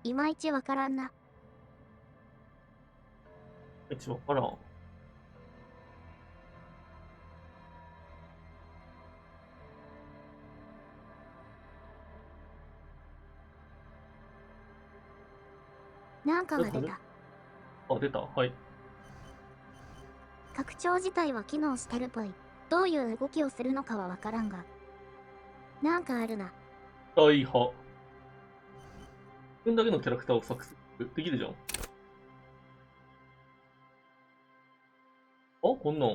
いまいちわからんな。一応わからん。なんかが出た。あ、出た。はい。拡張自体は機能してるっぽい。どういう動きをするのかはわからんが。なんかあるな。大派。自分だけのキャラクターを作成できるじゃん。あ、こんなん。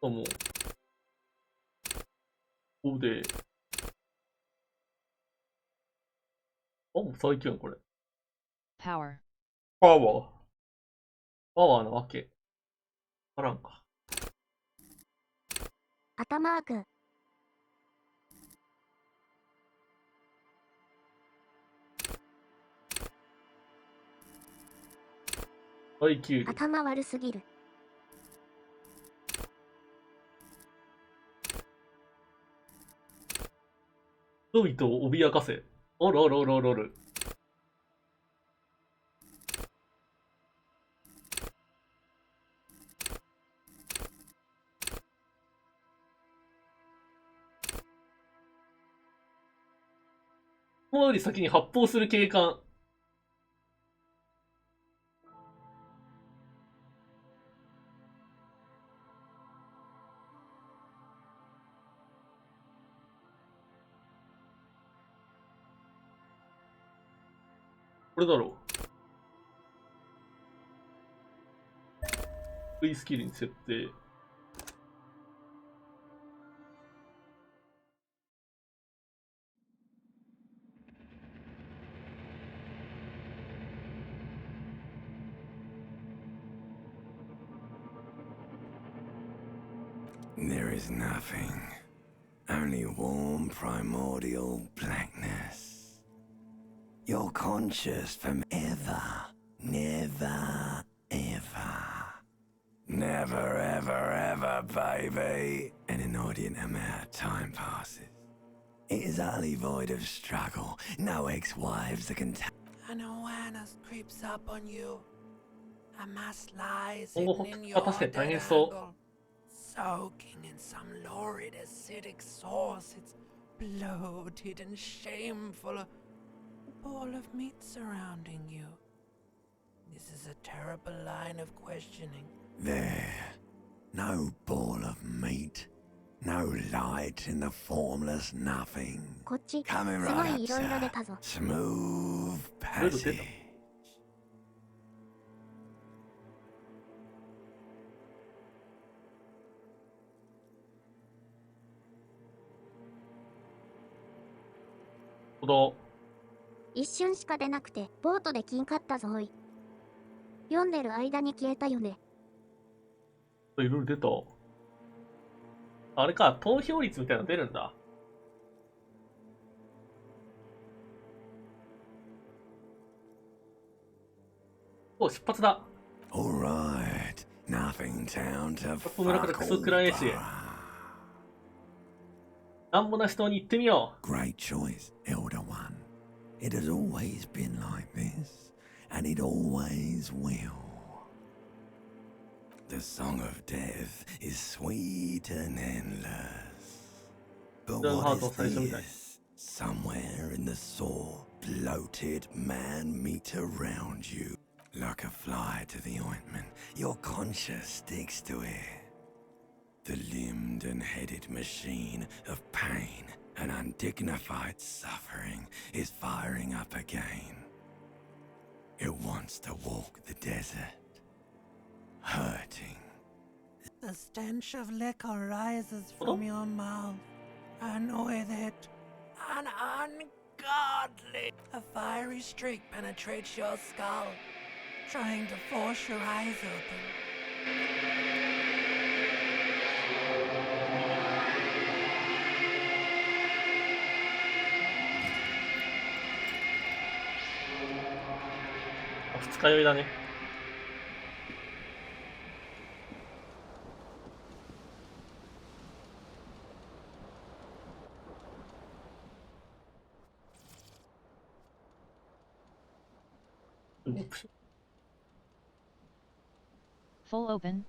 あ、もう。ここで。あ、もう最強やん、これ。Power. パワー。パワーなわけ。わからんか。頭ーク。耐久力。頭悪すぎる。人々を脅かせ。おるおるおるおるおる。このより先に発砲する警官。これだろう。V スキルに設定。There is nothing. Only warm primordial blackness. You're conscious from ever, never, ever. Never, ever, ever, baby. An inordinate amount of time passes. It is utterly void of struggle. No ex-wives that can An awareness creeps up on you. A mass lies 今後 hidden in は your 確かに大 dead 変そ angle. Soaking in some lurid acidic sauce. It's bloated and shameful. A ball of meat surrounding you. This is a terrible line of questioning. There. No ball of meat. No light in the formless nothing. こっち、す Coming ご right い up, いろいろ sir. 出たぞ。 Smooth いろいろ出た。 passage. ほど。一瞬しか出なくて、ボートで金かったぞおい。読んでる間に消えたよね。いろいろ出た。あれか、投票率みたいなの出るんだ。お、出発だ。 Alright. Nothing town to 出発の村から fuck クソ all クラ A 市へ。 but. なんもなし島に行ってみよ Great choice, Elder One. It has always been like this, and it always will. The song of death is sweet and endless. But Don't what hard is to say something. this? Somewhere in the sore, bloated man meat around you. Like a fly to the ointment, your conscience sticks to it. The limbed and headed machine of pain and undignified suffering is firing up again. It wants to walk the desert, hurting. The stench of liquor rises from your mouth, and with it, an ungodly. A fiery streak penetrates your skull, trying to force your eyes open.う。二日酔いだね。オプション。 Full open.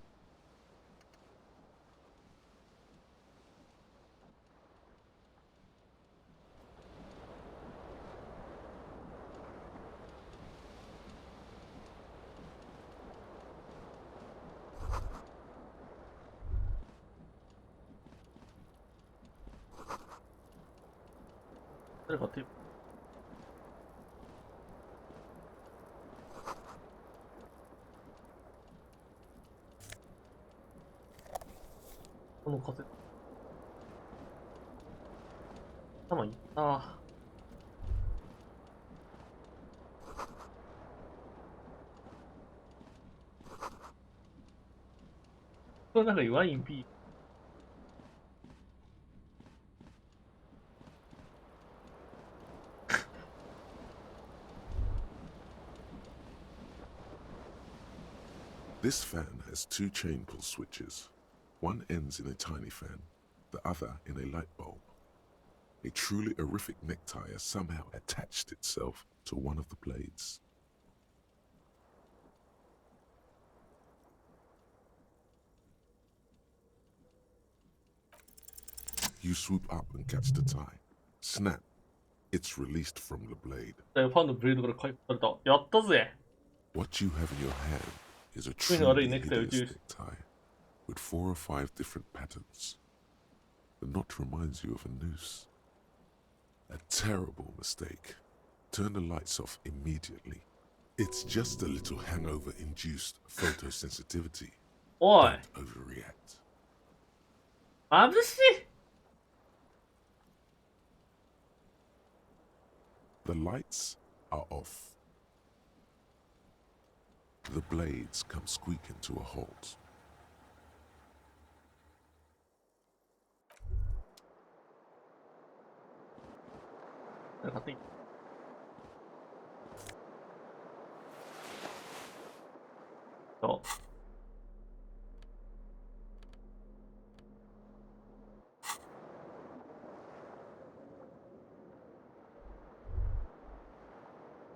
誰かテープ。この風。頭いった。この中にワイン B。This fan has two chain pull switches. One ends in a tiny fan, the other in a light bulb. A truly horrific necktie has somehow attached itself to one of the blades. You swoop up and catch the tie. Snap. It's released from the blade. ファンのブレードから解放された。やったぜ。 What you have in your hand is a そういうの悪い truly ネクタイを hideous 着る。 necktie with 4 or 5 different patterns. The knot reminds you of a noose. A terrible mistake. Turn the lights off immediately. It's just a little hangover-induced photosensitivity. おい、 Don't overreact. 眩しい。 The lights are off. The blades come squeaking to a halt. 誰か買っていい？そう。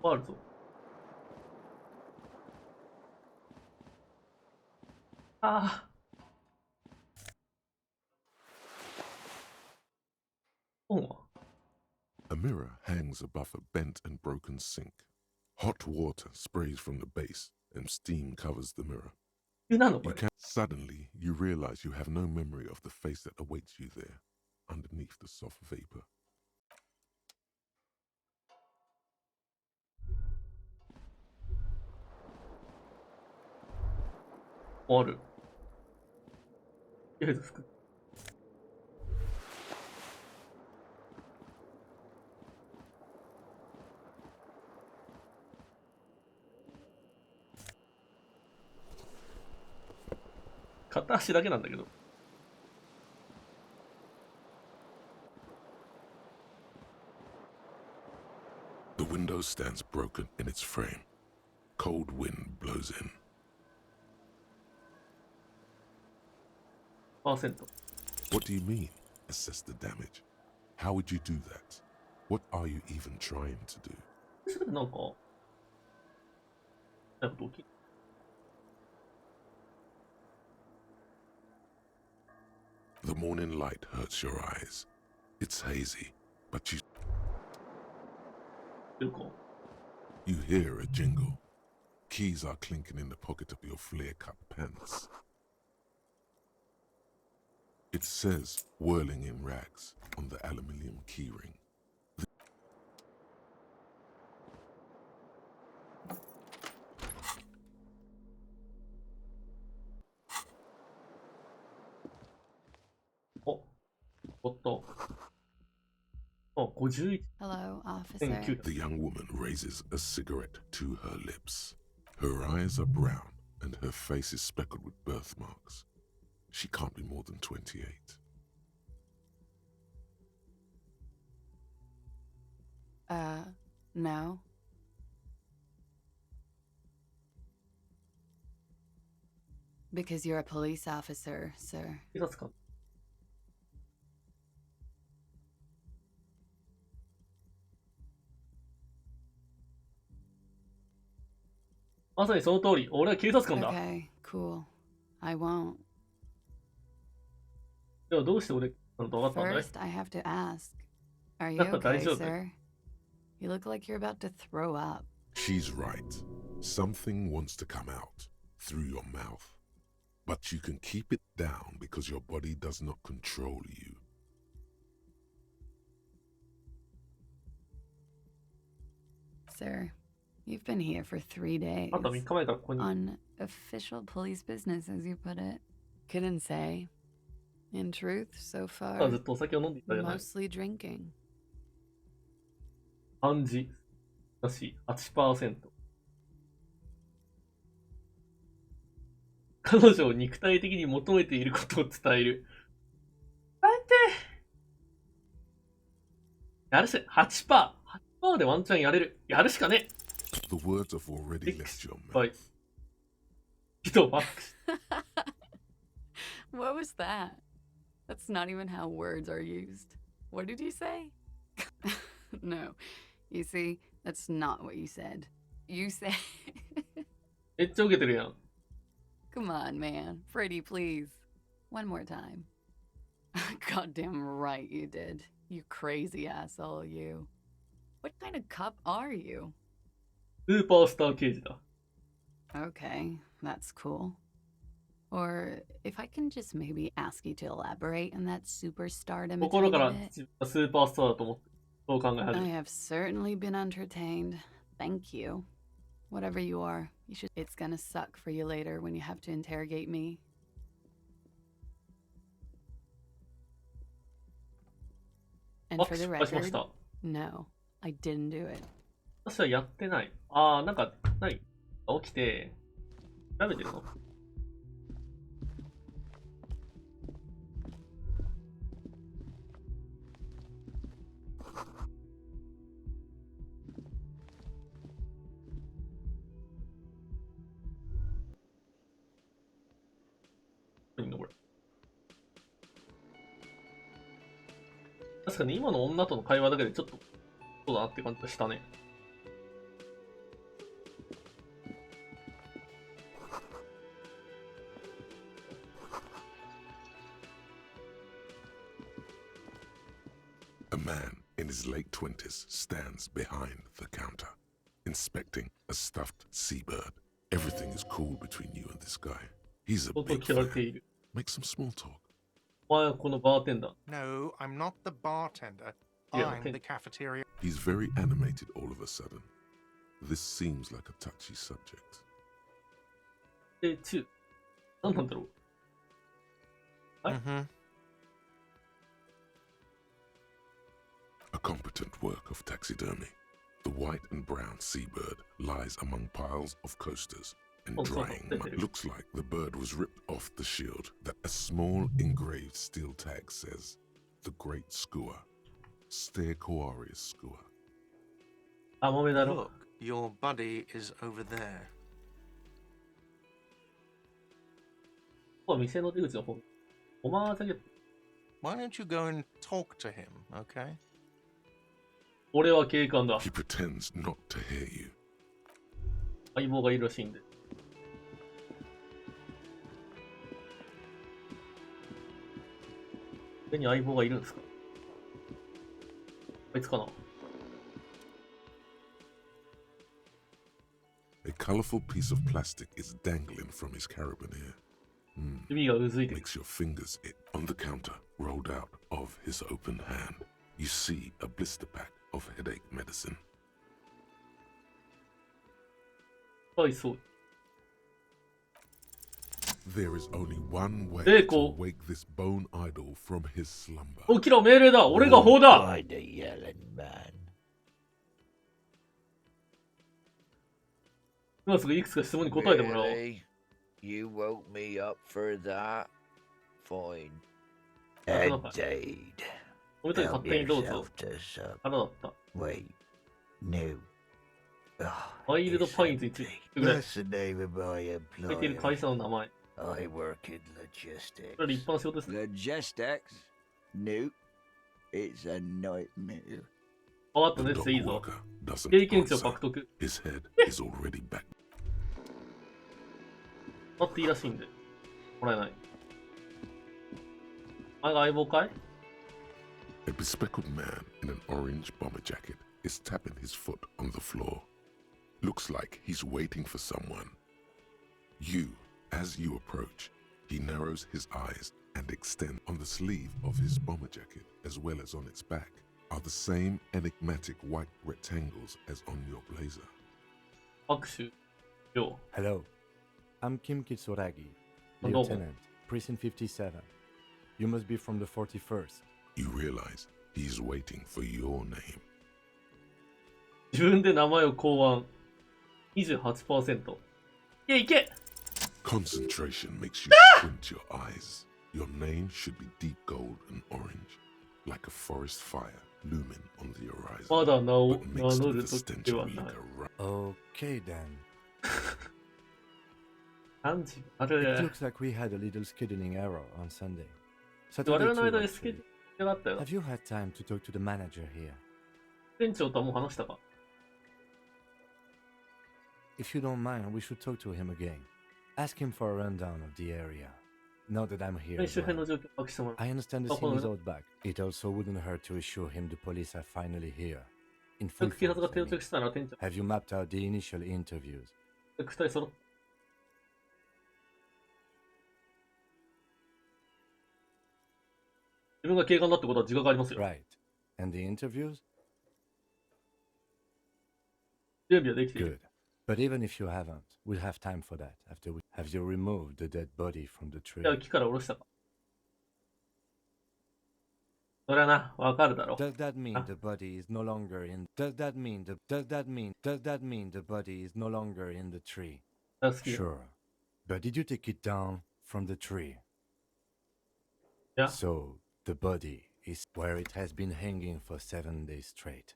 あるぞ。ああ。本は A mirror hangs above a bent and broken sink. Hot water sprays from the base and steam covers the mirror. 急なのこ You れ。 can suddenly you realize you have no memory of the face that awaits you there, underneath the soft vapor. ある。とりあえず服。片足だけなんだけど。The window stands broken in its frame. Cold wind blows in. %。 What do you mean? Assess the damage. How would you do that? What are you even trying to do? それなんか、なんか大きい。The morning light hurts your eyes. It's hazy, but you hear a jingle. Keys are clinking in the pocket of your flare-cut pants. It says whirling in rags on the aluminium keyring. Oh, おっと。あ、51.9 Hello, officer. The young woman raises a cigarette to her lips. Her eyes are brown and her face is speckled with birthmarks. She can't be more than 28. No. Because you're a police officer, sir. 警察官。まさにその通り。俺は警察官だ。Okay, cool. I won't. ではどうして俺なのと分かったんだい？ First, I have to ask. Are you okay, 大丈夫。sir? You look like you're about to throw up. She's right. Something wants to come out through your mouth. But you can keep it down because your body does not control you. Sir, you've been here for 3 days. あんた3日前からここに。 On official police business, as you put it. Couldn't say. In truth, so あ far, ずっとお酒を飲んでいたじゃない。 mostly drinking. 暗示だし 8%。彼女を肉体的に求めていることを伝える。待ってやるし、8%。8%でワンチャンやれる。やるしかね。 The words have already left your は mouth. い。人バック。What was that? That's not even how words are used. What did you say? No. You see, that's not what you said. You said... めっちゃ受けてるやん。 Come on, man. Pretty, please. One more time. Goddamn right you did. You crazy asshole, you. What kind of cop are you? スーパースター刑事だ。 Okay, that's cool. Or if I can just maybe ask you to elaborate on that superstardom 心から a bit. 自分がスーパースターだと思って、そう考え始 I め have certainly been entertained. Thank you. Whatever you are, you should. It's gonna suck for you later when you have to interrogate me. And あ、 for the 失敗しまし record, た。 no, I didn't do it. 私はやってない。あー、なんか、何起きて、調べてるの？何だこれ。確かに今の女との会話だけでちょっと、そうだなって感じがしたね。A man in his late 20s stands behind the counter, inspecting a stuffed seabird. Everything is cool between you and this guy. He's a 相当 big 嫌われて fan. いる。 Make some small talk. お前はこのバーテンダー。 No, I'm not the bartender. Yeah, I'm okay. the cafeteria. He's very animated all of a sudden. This seems like a touchy subject. で、中。何なんだろう。 Huh? Mm-hmm. A competent work of taxidermy. The white and brown seabird lies among piles of coasters and drying mud. Looks like the bird was ripped off the shield that a small engraved steel tag says, "The Great Skua, Stegoarius Skua." あ、豆だろ。 Look, your buddy is over there. ここは店の出口の方。おまージャケット。 Why don't you go and talk to him, okay? 俺は警官だ。 He pretends not to hear you. 相棒がいるらしいんで。上に相棒がいるんですか？あいつかな？ A colorful piece of plastic is dangling from his carabiner. 指がうずいてる。 Makes your fingers itch. On the counter, rolled out of his open hand, you see a blister pack of headache medicine. はい、そう。 There is only one way Echo. to wake this bone idol from his slumber. 起きろ、命令だ。俺が法だ。 By the yelling man. 今すぐいくつか質問に答えてもらおう。 Really? You woke me up for that? Fine. That's not Indeed. おめでとう Help 勝手にどうぞ。 yourself to some. 腹だった。 Wait. No. Oh, ワイルドパインズについて言ってくれ。 That's the name of my 書いている employer. 会社の名前。 I work in これは立派な仕事ですね。 logistics. No. It's a nightmare. わかった The ね、いい dog ぞ。 worker doesn't 経験値を answer. 獲得。 His head is already back. だっていいらしいんで。もらえない。あれが相棒かい？ A bespectacled man in an orange bomber jacket is tapping his foot on the floor. Looks like he's waiting for someone. As you approach, he narrows his eyes and extends on the sleeve of his bomber jacket, as well as on its back, are the same enigmatic white rectangles as on your blazer. 握手。よ Hello, I'm Kim Kitsuragi, Hello. Lieutenant, Precinct 57. You must be from the 41st. You realize he's waiting for your name. 自分で名前を考案。28%。いけいけ Concentration makes you squint your eyes. Your name should be deep gold and orange, like a forest fire looming on the horizon. まだ名を But 名 mixed 乗 with る the とき stench で of はない。 liquor. Okay then. 何時あ It れ looks like we had a little scheduling error on Sunday. 我 Saturday 々の too, 間でスケジュ actually. ールがあったよ。 Have you had time to talk to the manager here? 店長とはもう話したか？ If you don't mind, we should talk to him again. Ask him for a rundown of the area. Now that I'm here 周 as 辺の well. 状況を把握してもらう。 I understand the Oh, scene is hold on. out back. It also wouldn't hurt to assure him the police are finally here. In 早 full く警察が force, 手 I を着 mean. したら店長 Have you mapped out the initial interviews? 2人揃って。自分が警官だってことは自覚ありますよ。 Right. And the interviews? 準備はできている。 Good. But even if you haven't, we'll have time for that after we have you removed the dead body from the tree. じゃあ木から下ろしたか。そりゃな、わかるだろ。 Does that mean the body is no longer in does that mean the body is no longer in the tree? 好きだ。 Sure. But did you take it down from the tree? Yeah. So the body is where it has been hanging for 7 days straight.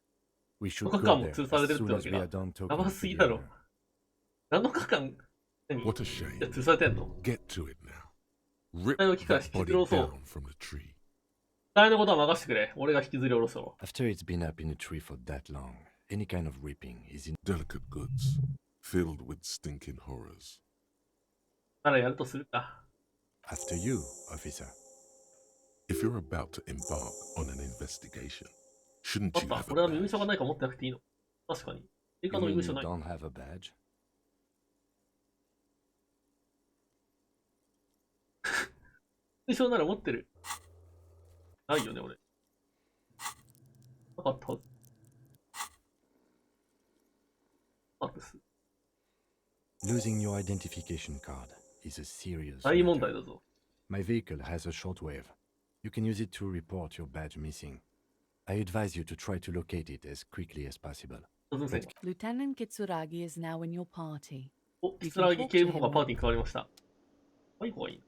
We should 7 go 日間も there 通され as てるって soon わ as け we か are。done talking 長 to すぎ the だろ owner.。 7日間何 What a じゃ shame. 通されてんの？ Get to it now. Rip Ayo, Kika, that body 引きずろうそう。 down from the tree. 大変なことは任せてくれ。俺が引きずり下ろそう。 After it's been up in a tree for that long, any kind of ripping is in Delicate goods, filled with stinking horrors. ならやるとするか。 after you, officer. If you're about to embark on an investigation, shouldn't あっ you た。 have 俺 a は身分 badge? 証がないか持ってなくていいの。確かに。追 You 加の身 mean 分証 you ない。 don't have a badge? 身分証なら持ってる。ないよね、俺。なかったはず。あったっす。 Losing your identification card is a serious 大問 matter. 題だぞ。 My vehicle has a shortwave. You can use it to report your badge missing. I advise you to try to locate it as quickly as possible. 突然線。 Lieutenant Kitsuragi is now in your party. お、キツラギ警部補がパーティーに変わりました。はい、こがいい。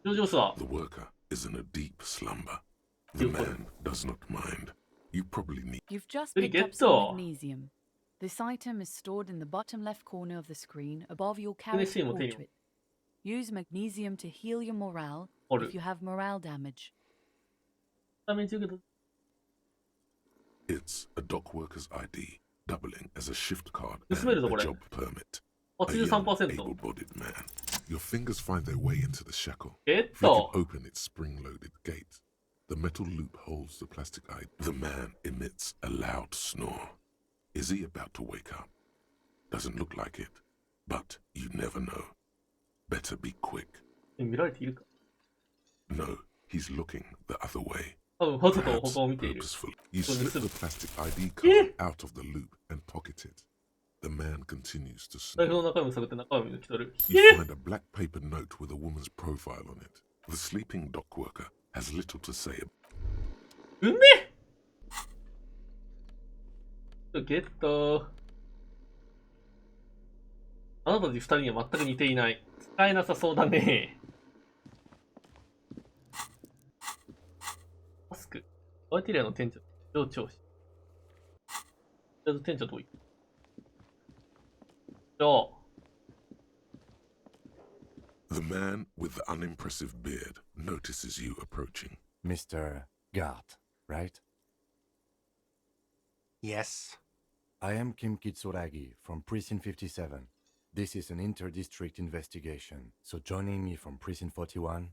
ジョージョスは、 The worker is in a deep slumber. The man does not mind. You probably need You've just Pretty picked up good, some though. magnesium. This item is stored in the bottom left corner of the screen above your character Magnesium, okay. portrait. Use magnesium to heal your morale ある if。you have morale damage. ダメージ受けた。 It's a dock worker's ID, doubling as a shift card This and way, a the job permit. あ、 A young, 83%。 able-bodied man. Your fingers find their way into the shackle. えっ Flick と it、open its spring-loaded gate. The metal loop holds the plastic eye. The man emits a loud snore. Is he about to wake up? Doesn't look like it. But you never know. Better be quick. 見られているか。 No, he's looking the other way. 多分わざと Perhaps 他を見ている。 purposefully. You So slip this the is- plastic ID card out of the loop and pocket it. The man continues to 財布 snore. の中身を探って中身を抜き取る。 You え find a black paper note with a woman's profile on it. The sleeping dock worker has little to say. うめえゲット。あなたたち二人には全く似ていない。使えなさそうだね。タスク。バーティリアの店長、上調子。じゃあ店長どういく？じゃあ、 The man with the unimpressive beard notices you approaching. Mr. Gart, right? Yes. I am Kim Kitsuragi from Precinct 57. This is an inter-district investigation, so joining me from Precinct 41.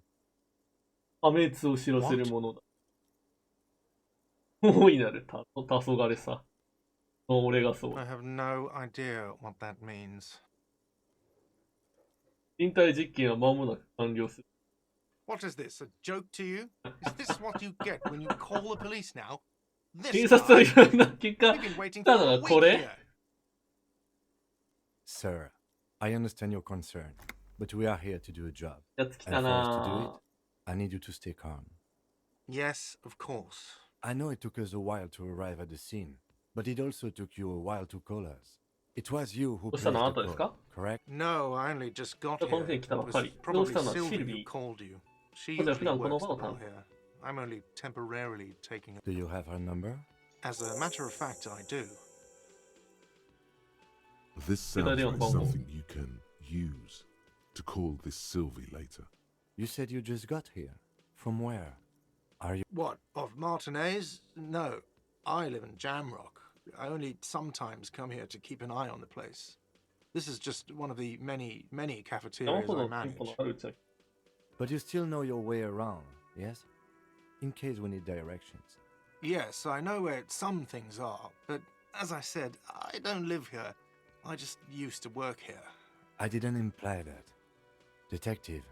破滅を知らせるものだ。大いなる黄昏さ。俺がそう。 I have no idea what that means. 人体実験は間もなく完了する。 What is this, a joke to you? Is this what you get when you call the police now? 警 This 察はい guy? ろんな結果 We've been waiting 来た for の a が week これ here. Sir, I understand your concern, but we are here to do a job. やつ来 And た for us to do な it, I need you to stay calm. Yes, of course. I know it took us a while to arrive at the scene, but it also took you a while to call us. It was you who どうした placed のあな the たですか call, correct? No, I only just got この here. 店来た It ばっか was り。どうした probably のシ Sylvie ル who ビー。 called you. She じゃあ usually 普段この works 場 the を担 bill 当。 here. I'm only temporarily taking it. Do you have her number? As a matter of fact, I do. This sounds like something you can use to call this Sylvie later. You said you just got here. From where? Are you? What, of Martinez? No, I live in Jamrock. I only sometimes come here to keep an eye on the place. This is just one of the many 山 cafeterias ほど I の店舗の manage. あるうちは But you still know your way around, yes? In case we need directions. Yes, I know where some things are, but as I said, I don't live here. I just used to work here. I didn't imply that. Detective.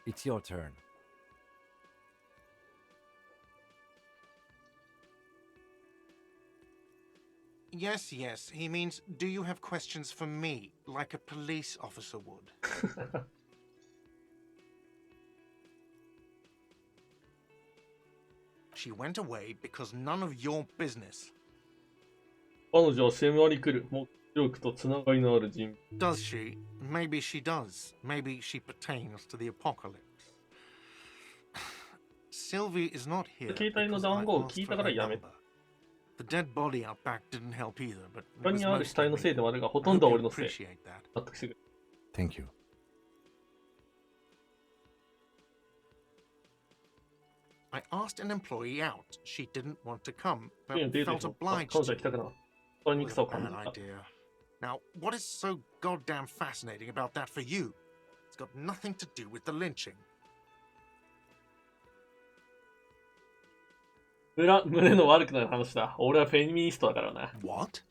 It's your turn. Yes, he means, do you have questions for me, like a police officer would? She went away because none of your business. 彼女は迫り来る目力とつながりのある人物。 Does she? Maybe she does. Maybe she pertains to the apocalypse. Sylvie is not here 携帯の because 番 I 号を asked 聞い for たから her やめ number. The dead body out back didn't help either, but 他 it に was ある死体 mostly のせい me. でもあるが、ほ I とんど hope は you 俺のせい。 appreciate that. 納得してくれ。 Thank you. I asked an employee out. She didn't want to come, 次 but にデート felt に行こう obliged 彼女 to. は来たくなかった。それに It く was さ a を感じ bad た。 idea. Now, what is so goddamn fascinating about that for you? It's got nothing to do with the lynching. 胸の悪くなる話だ。俺はフェミニストだからな。 What?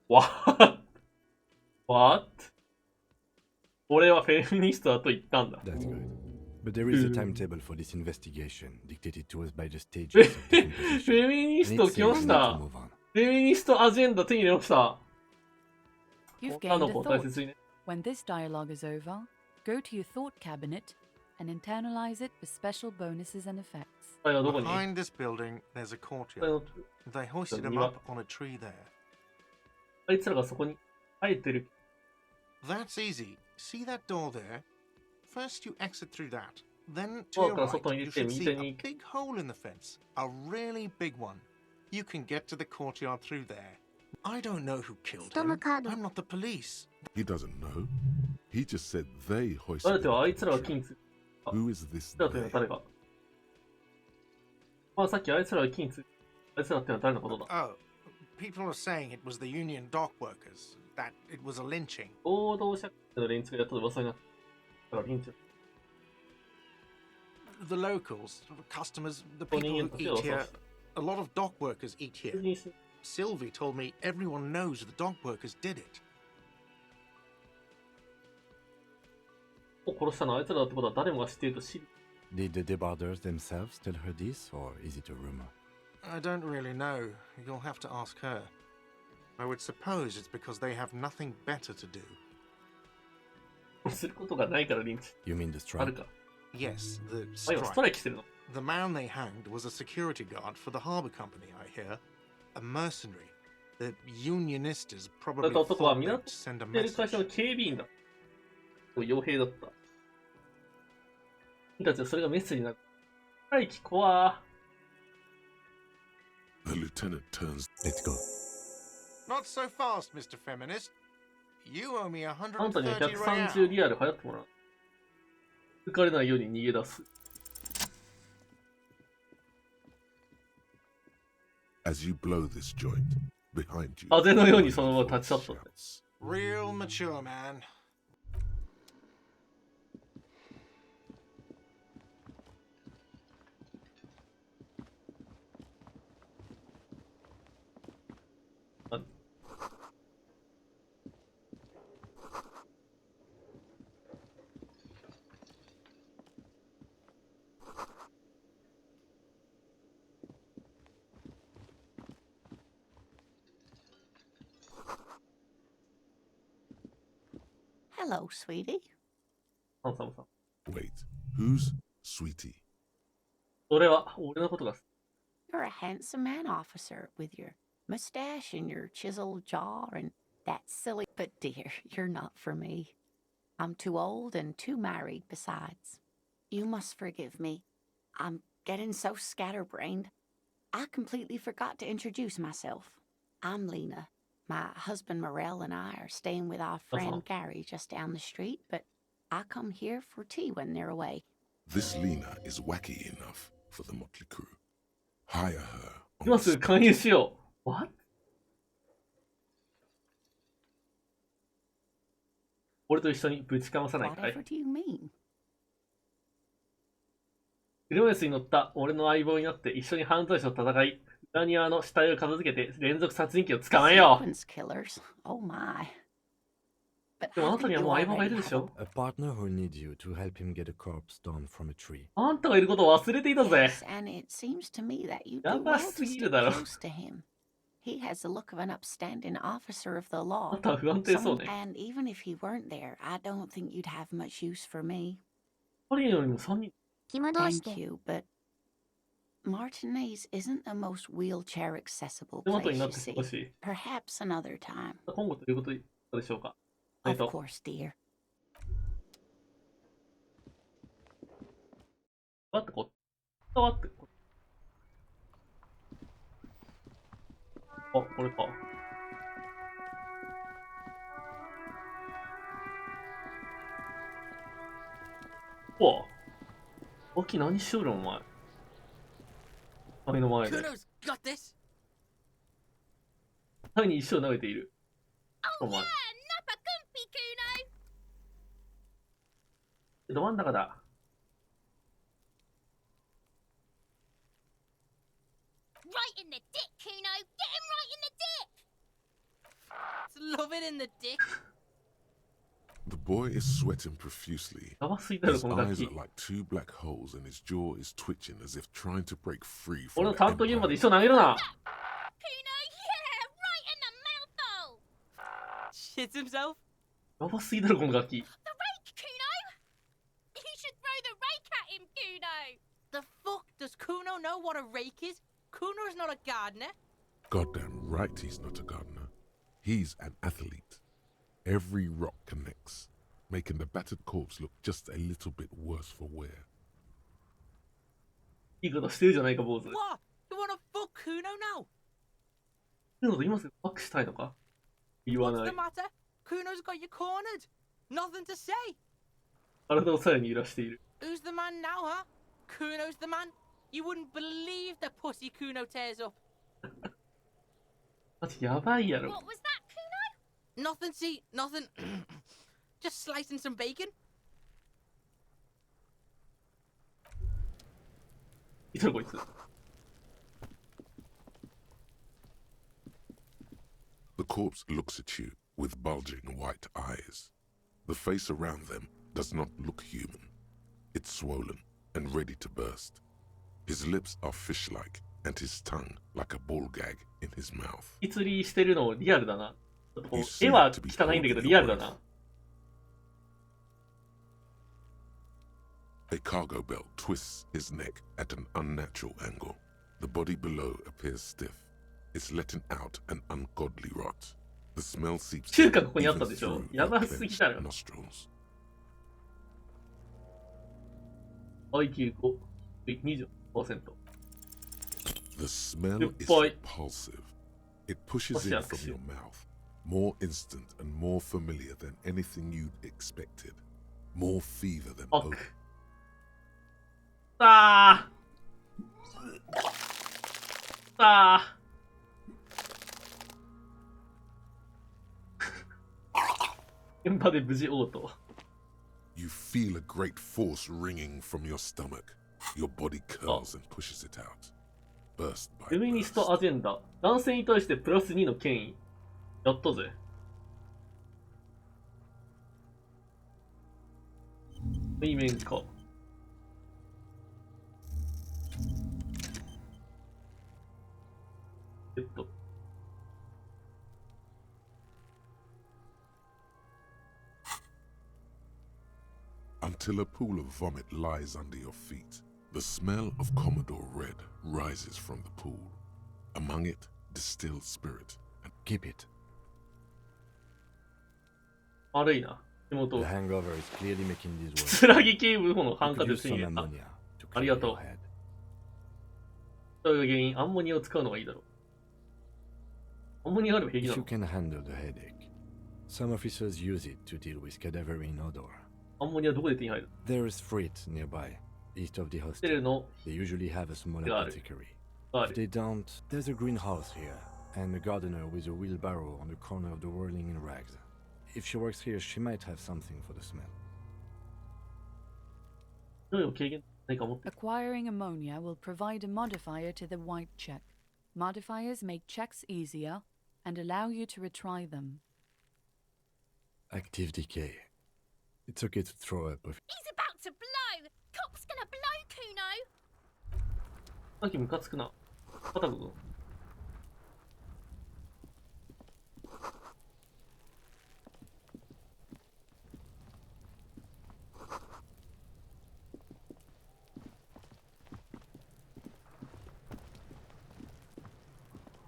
What? What? 俺はフェミニストだと言ったんだ。 That's good. But there is a timetable for this investigation, dictated to us by the stages of フ different positions. ェミニス And ト it 来ま says し we need た to。move on. フェミニストアジェンダ手に入れました。 You've 女 gained の a 子を大 thought. 切にね。 When this dialogue is over, go to your thought cabinet and internalize it for special bonuses and effects. あれはどこに Behind this building, there's a あ courtyard. の They hoisted him Niwa. up on a tree there. あいつらがそこに生えてる。 That's easy. See that door there? First, you exit through that. Then, to ドア your から right, 外に you 出て should 右 see 手 a に big hole in the fence. A really big one. You can get to the courtyard through there. I don't know who killed ストム him. カード I'm not the police. He doesn't know. He just said they あ hoisted れ him てはあ up いつ on ら a が金 tree. つ。 Who is this だというのは they? 誰か。まあさっきあいつらが金つ。あいつらってのは誰のことだ。 Oh, people are saying it was the union dock workers. That it was a lynching. 労働者の連中がやったと噂になったから、リンチ。 The locals, the customers, the 人 people 間 who としては eat そう here. A lot of dock workers eat 普 here. 通にす Sylvie told me everyone knows the dock workers did it. を殺したのはあいつらだってことは誰もが知っていると知る。 Did the debarders themselves tell her this, or is it a rumor? I don't really know. You'll have to ask her. I would suppose it's because they have nothing better to do. することがないからリンチ。 You mean the ある strike? か。 Yes, the あ、今スト strike. ライキしてるの。 The man they hanged was a security guard for the harbour company, I hear. A mercenary. The unionistas だ probably った男は thought 港 they'd send a でる会 message. 社の警備員だ。傭兵だった。君たちはそれがメッセージになる。ストライキ怖 The lieutenant turns. Let's go. Not so fast, Mr. Feminist. You owe me ー。あんたには130 130 real. リアル払ってもらう。抜かれないように逃げ出す。As you blow this joint, behind you, 風のようにそのまま立ち去った。 shouts. Real mature man. あ Hello, sweetie. ハンサムさん。 Wait, who's Sweetie? それは俺のことが好き。 You're a handsome man, officer, with your mustache and your chiseled jaw and that silly. But dear, you're not for me. I'm too old and too married besides. You must forgive me. I'm getting so scatterbrained. I completely forgot to introduce myself. I'm Lena. My husband Morel and I are staying with our friend Gary just down the street, but I come here for tea when they're away. This Lena is wacky enough for the motley crew. Hire her on 今 the すぐ spot. 勧誘しよう。What? 俺と一緒にぶちかまさないかい？ Whatever do you mean? 車椅子に乗った俺の相棒になって一緒に犯罪者と戦い、裏庭の死体を片付けて連続殺人鬼を捕まえよう。 Sequence killers. Oh my. But でもあ I なた think には you もう相棒がい already るで have しょ？ A partner who needs you to help him get a corpse down from a tree. あんたがいることを忘れていたぜ。 Yes, and it seems to me that you や do ば well す to ぎる stick だろ。 close to him. He has the look of an upstanding officer of the あ law. んたは不安定そう Someone, ね。 and even if he weren't there, I don't think you'd have much use for me. 一人よりも三人。キムどうし Thank て？ you, but Martinez isn't the most wheelchair accessible 手元 place, にな you って see. ほしい。 Perhaps another time. 今後ということでしょうか。 Of course, dear. 待ってこっ。待ってこっ。あ、これか。うわ。秋何しよるお前。髪の前で。 Kuno's got this. 髪に石を投げている。お前。ど真ん中だ。 Right in the dick, Kuno! Get him right in the dick! It's love it in the dick. The boy is sweating profusely. やばすぎだろ His この楽 eyes 器 are。like two black holes and his jaw is twitching as if trying to break free 俺 from の the 担当現場で empire. 石を投げるな。 Kuno, yeah! Right in the mouthful! Shits himself. やばすぎだろこの楽器。 The rake, Kuno! You should throw the rake at him, Kuno! The fuck does Kuno know what a rake is? Kuno's not a gardener. Goddamn right he's not a gardener. He's an athlete. Every rock connects, making the battered corpse look just a little bit worse for wear. いいことしてるじゃないか坊主。 What? You wanna fuck Kuno now? いうのと今すぐバックしたいのか言わ What's な the い。 matter? Kuno's got you cornered. Nothing to say. 体をさらに揺らしている。 Who's the man now, huh? Kuno's the man. You wouldn't believe the pussy Kuno tears up. マジやばいやろ。 What was that, Kuno? Nothing, see, nothing. Just slicing some bacon. いつのこいつ。 The corpse looks at you with bulging white eyes. The face around them does not look human. It's swollen and ready to burst. His lips are fish-like and his tongue like a ball gag in his mouth. いつりしてるのリアルだな。ちょっとこう You seem 絵は to be 汚いんだけど holding リア your ルだ breath. な。 A cargo belt twists his neck at an unnatural angle. The body below appears stiff. It's letting out an ungodly rot. The smell seeps 中華ここにあっ even たでしょ through や your ばすぎだ clenched よ。 nostrils. IQ5、20%。 The smell Good is boy. repulsive. It pushes What's in the from action? your mouth, more instant and more familiar than anything you'd expected. More fever than オッ oak. ク。さあさあ現場で無事応答。You feel a great force ringing from your stomach. Your body curls and pushes it out. Burst フェ by ミニス burst. トアジェンダ。男性に対してプラス2の権威。やったぜ。水面下。Until a pool of vomit lies under your feet. The smell of Commodore Red rises from the pool. Among it, distilled spirit. Keep it. 悪いな。手元 The。hangover is clearly making this worse. つらぎ警部補の You ハンカ could チ use を手に some 入れた。 ammonia to あ clear りがと your う。 head. それが原因、アンモニアを使うのがいいだろう。アンモニアあれば平気 If な you の。 can handle the headache, some officers use it to deal with cadaverine odor. アンモニアどこで手に入る？ There is Frit nearby, east of the ホテル hostel. の They usually have a smaller Got it. apothecary. があ If る。 they don't, there's a greenhouse here, and a gardener with a wheelbarrow on the corner of the whirling in rags. If she works here, she might have something for the smell. どういう経験何か持ってる？ Acquiring ammonia will provide a modifier to the white check. Modifiers make checks easier and allow you to retry them. Active decay. It's okay to throw up. He's about to blow! Cop's gonna blow, Kuno! さっきムカつくな。パタコ君。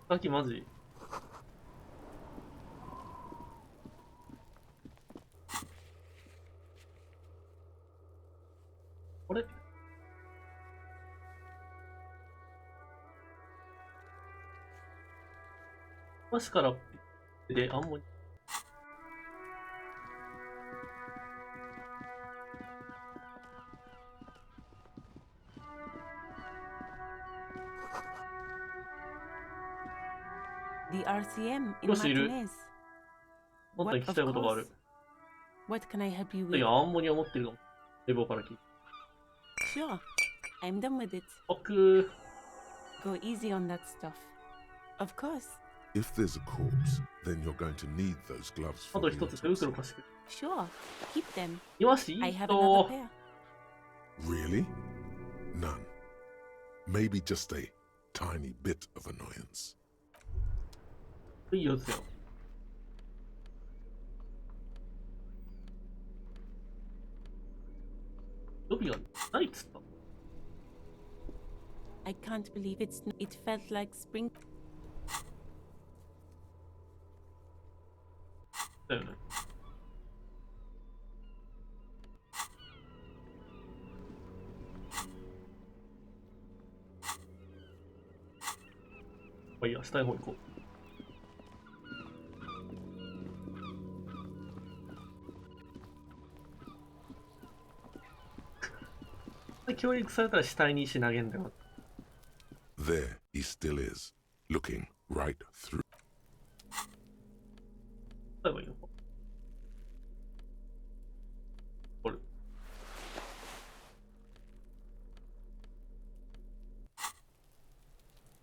さっきマジあれマシからであんまり。The RCM in よしいる。 Martinez. 本当に聞きたいことがある。 What can I help you い with? や、アンモニア持ってるの。レボーから聞いて。 Sure. I'm done with it. 僕、 Go easy on that stuff. Of course. If there's a corpse, then you're going to need those gloves あ for と the 一つ手袋 autopsy. 貸してくれ。 Sure. Keep them. よし、い I い have と another pair. Really? None. Maybe just a tiny bit of annoyance. いいやつやん。ロビがないっつった。 I can't believe it felt like spring. だよね。まあいいや、下の方行こう。教育されたら死体に石投げんだよ。 There he still is, looking right through. 例えばいいのか。これ。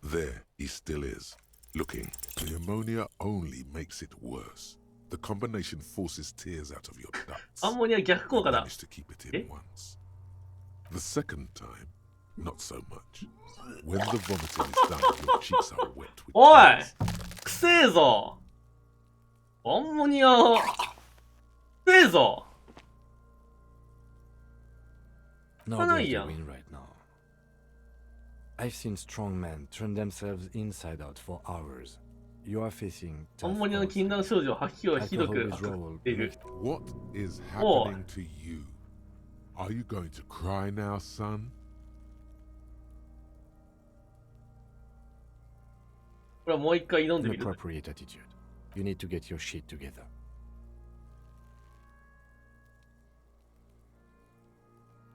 There he still is, looking. The ammonia only makes it worse. The combination forces tears out of your ducts. アンモニア逆効 You 果だ。 managed to keep it in once. The second time, not so much. When the vomiting is done, your cheeks are wet with おい tears. くせえぞアンモニアくせえぞ No, Ah, there's the yeah. win right now. I've seen strong men turn themselves inside out for hours. You are facing アン tough モニアの odds. 禁断症状吐き気をひどく Alcohol 扱 withdrawal っている。 What is Oh. happening to you? Are you going to cry now, son? これはもう一回挑んでみる。 Inappropriate attitude. You need to get your shit together.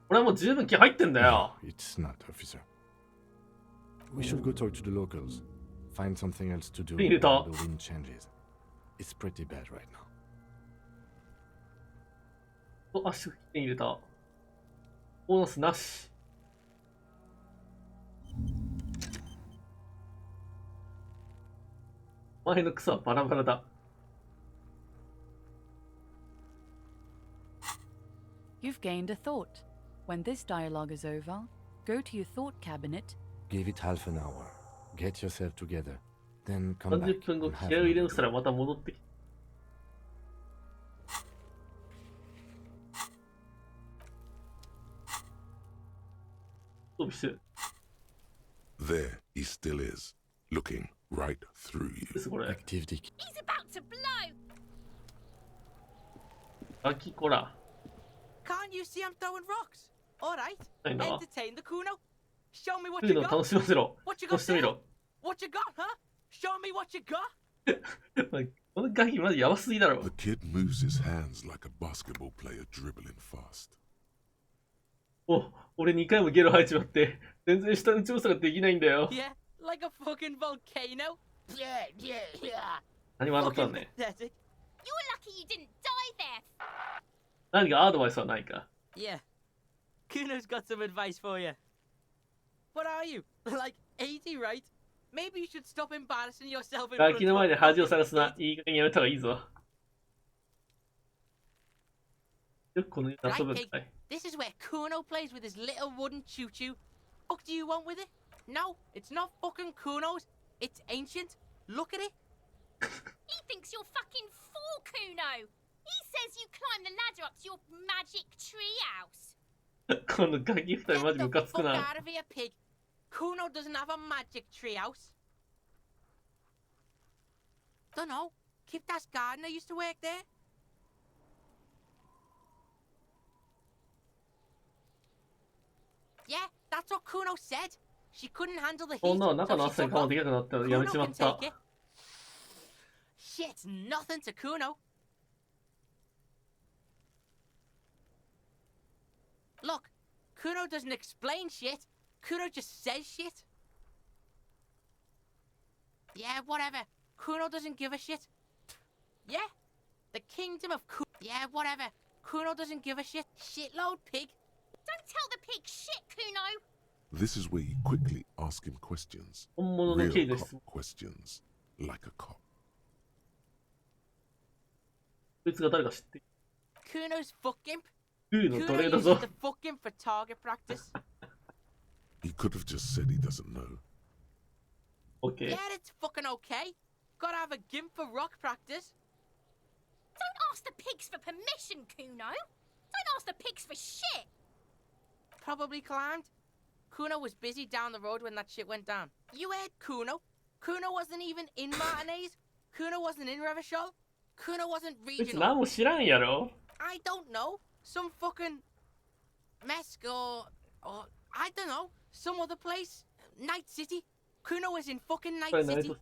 これはもう十分気入ってんだよ。 No, it's not, officer. We should go talk to the locals. Find something else to do Bring it while up. the wind changes. It's pretty bad right now. お、足を手に入れた。ボーナスなし。前の草はバラバラだ。You've gained a thought. When this dialogue is over, go to your thought cabinet. Give it half an hour. Get yourself together. Then come back. 30分後、 and 気 have 合を入れ another 直したらまた戻ってきた。装備してる。 There he still is, looking right through you. です、これ。 activity. He's about to blow! ガキコラ。 Can't you see I'm throwing rocks? Alright. 何だ Entertain the Kuno. Show me what 来 you るの楽 got. しませろ。 What you こう got してみ there? ろ。 What you got, huh? Show me what you got. このガキマジやばすぎだろ。 The kid moves his hands like a basketball player dribbling fast. お、俺2回もゲロ吐いちまって、全然下の調査ができないんだよ。 Yeah, like a fucking volcano. Yeah, yeah, yeah. 何も当たった Fucking んね。 pathetic. You're lucky you didn't die there! 何かアドバイスはないか。 Yeah. Kuno's got some advice for you. What are you? Like 80, right? Maybe you should stop embarrassing yourself in ガ front キの of 前で a 恥を fucking さらすな。 kid. いい加減やめた方がいいぞ。よくこの家で遊ぶん Right, か pig. い。 This is where Kuno plays with his little wooden choo-choo. Fuck do you want with it? No, it's not fucking Kuno's. It's ancient. Look at it. He thinks you're fucking fool, Kuno! He says you climb the ladder up to your magic treehouse. このガキ2人マ Get ジ the ムカつく fuck な。 out of here, pig. Kuno doesn't have a magic treehouse. Dunno. Kiptas gardener used to work there. Yeah, that's what Kuno said. She couldn't handle the heat, 女は中の so 暑さ she に took 我慢 off. できなくなったのでやめ Kuno ちま can った。 take it. Shit's nothing to Kuno. Look, Kuno doesn't explain shit. Kuno just says shit. Yeah, whatever. Kuno doesn't give a shit. Yeah, the kingdom of Kuno. Yeah, whatever. Kuno doesn't give a shit. Shitload pig. Don't tell the pig shit, Kuno! This is where you quickly ask him questions. 本物の刑 Real 事質 cop 問。 questions. Like a cop. こいつが誰か知っている。 Kuno's fuck imp. グーの奴 Kuno 隷だ uses ぞ。 the fuck imp for target practice. He could have just said he doesn't know. オッケー Yeah,。it's fucking okay. Gotta have a gimp for rock practice. Don't ask the pigs for permission, Kuno! Don't ask the pigs for shit! Probably climbed. Kuno was busy down the road when that shit went down. You heard Kuno? Kuno wasn't even in Martinez. Kuno wasn't in Revachol. Kuno wasn't こいつ regional. 何も知らんやろ。 I don't know. Some fucking Mesk or I don't know. Some other place. Night City. Kuno was in fucking これ Night ナイ City. ト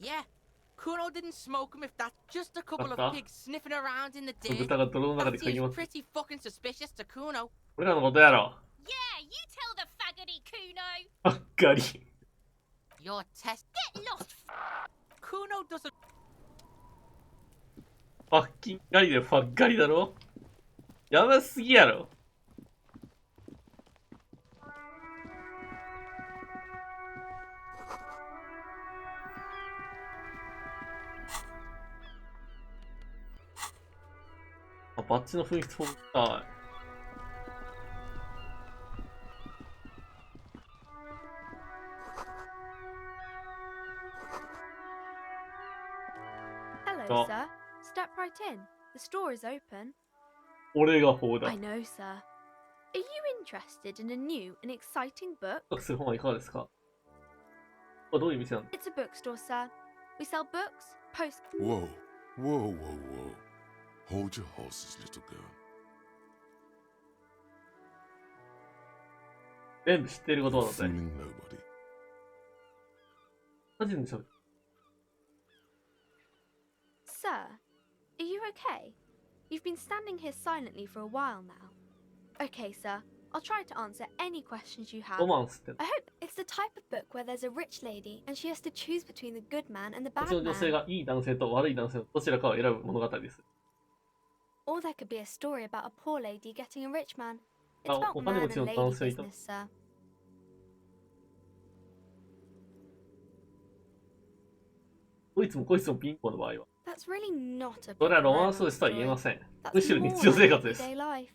Yeah. Kuno didn't smoke him if that's just a couple of What the? pigs sniffing around in the 豚 dirt. が泥の中 That で嗅ぎま seems す。 pretty fucking suspicious to Kuno. 俺らのことやろ。 Yeah, you tell the faggoty, Kuno! ばっかり。 Your test. Get lost! Kuno doesn't. ファッキンガリでファッガリだろ。やばすぎやろ。あ、バッチの雰囲気そうか。 Hello, sir. Step right in. The store is open. 俺が方だ I。know, sir. Are you interested in a new and exciting book? 学する本はいかがですか。あ、どういう店なの。 It's a bookstore, sir. We sell books, post. Whoa, whoa, whoa, whoa. Hold your horses, little girl. 全部知っていることだ You're ぜ。 fooling nobody. マジでしょ。 Sir, are you okay? You've been standing here silently for a while now. Okay, sir. I'll try to answer any questions you have. ロマンスって。 I hope it's the type of book where there's a rich lady and she has to choose between the good man and the こ bad っちの女性 man. がいい男性と悪い男性のどちらかを選ぶ物語です。Or there could be a story about a poor lady getting a rich man. It's Ah, about お金 man 持ちの and 男 lady 性いた。 business, sir. どいつもこいつも貧乏の場合は。 That's really not a それは proper ロマンス romance ですとは言え story. ません。 That's むしろ more 日常生 like 活です。 everyday life.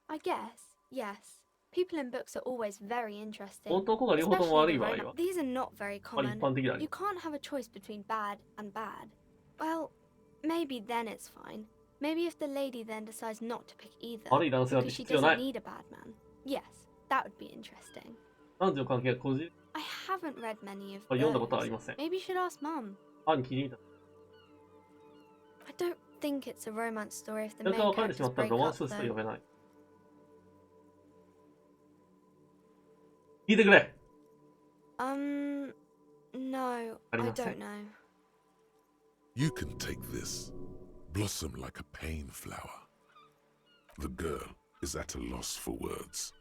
I guess, yes. People in books are always very interesting. 男が両方とも悪い場合は。 These are not very まあ一 common. 般的だね You。can't have a choice between bad and bad. Well, maybe then it's fine. Maybe if the lady then decides not to pick either 悪い男性なんて because she 必要な doesn't い。 need a bad man. Yes, that would be interesting. 男女の関係が個人 I haven't read many of 読んだことはあ those. りません。 Maybe you should ask Mum. 兄貴に見た。 I don't think it's a romance story if the そ main れが別れてしま characters ったら break ロマン up スですと though. 呼べない。聞いてくれ。 No, あり I ません。 don't know. You can take this. Blossom like a pain flower. The girl is at a loss for words.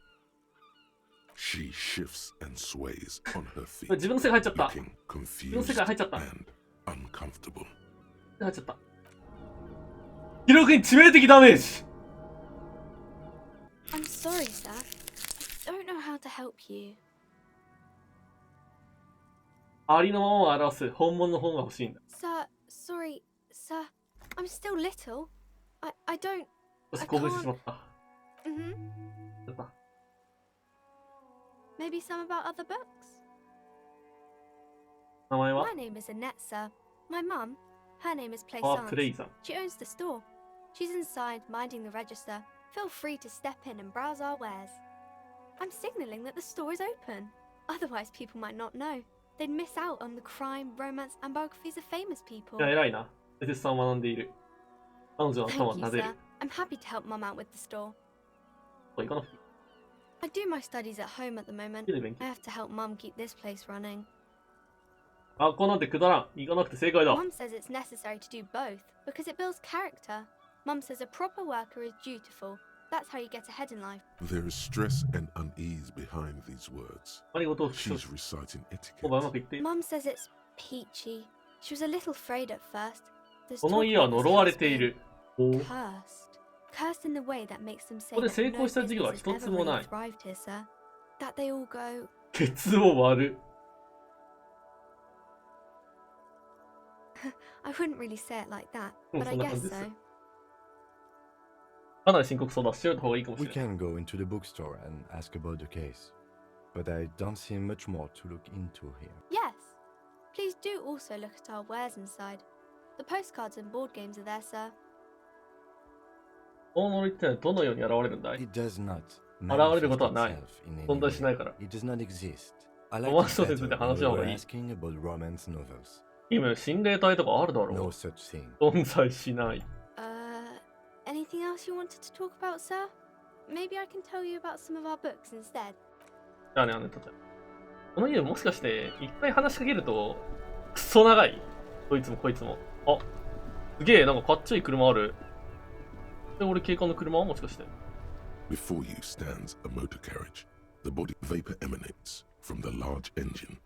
She shifts and sways on her feet, 自分の世界入っちゃった。 looking 自分の世 confused 界入っちゃった。 and uncomfortable. 入っちゃった。記録に致命的ダメージ。 I'm sorry, sir. I don't know how to help you. ありのままを表す本物の本が欲しいんだ。 Sir, sorry, sir. I'm still little. I don't. そして興奮してしまった。 Mhm. やった。 Maybe some about other books? 名前は My name is Annette, sir. My mum, her name is あ、 Plaisance. プレイさん。 She owns the store. She's inside, minding the register. Feel free to step in and browse our wares. I'm signalling that the store is open. Otherwise, people might not know. They'd miss out on the crime, romance, and biographies of famous people. いや、偉いな。大切さを学んでいる。彼女の頭を Thank 撫 you, で sir. る。 I'm happy to help mum out with the store. 行かなくていい。 I do my studies at home at the moment. 家で勉強 I have to help mum keep this place running. 学校なんてくだらん。行かなくて正解だ。 Mum says it's necessary to do both because it builds character. Mum says a proper worker is dutiful. That's how you get ahead in life. There is stress and unease behind these words. 何事を復唱 She's し reciting ほぼう etiquette. まくいっている。 Mum says it's peachy. She was a little afraid at first. There's この talk 家は about this 呪われ house てい being る。おお。 cursed. Cursed in the way that makes them say ここで that 成 no 功した事業は business has 一つ ever もな really い。 thrived here, sir. That they all go. ケツを割る。 I wouldn't really say it like that, うん、 but そ I んな感 guess じです。 so. かなり深刻そうだ。しておいた方がいいかもし We れない。 can go into the bookstore and ask about the case, but I don't see much more to look into here. Yes. Please do also look at our wares inside. The postcards and board games are there, sir. 大物ってのはどのように現れるんだい？ It does not 現れる manifest ことはない。 itself in any 存在し way. ないから。 It does not exist. I ロ like マン it ス小説 better で when 話し we た方 were がいい。 asking about romance novels. 今、心霊体とかあるだろ No う。 such thing. 存在しない。 Anything else you wanted to talk about, sir? Maybe I can tell you about some of our books instead. じゃあね、あの人たち。この家もしかして、一回話しかけると、クソ長い。こいつもこいつも。あ、すげえ、なんかかっちょいい車ある。で、俺警官の車はもしかして。 Before you stands a motor carriage. The body vapor emanates from the large engine.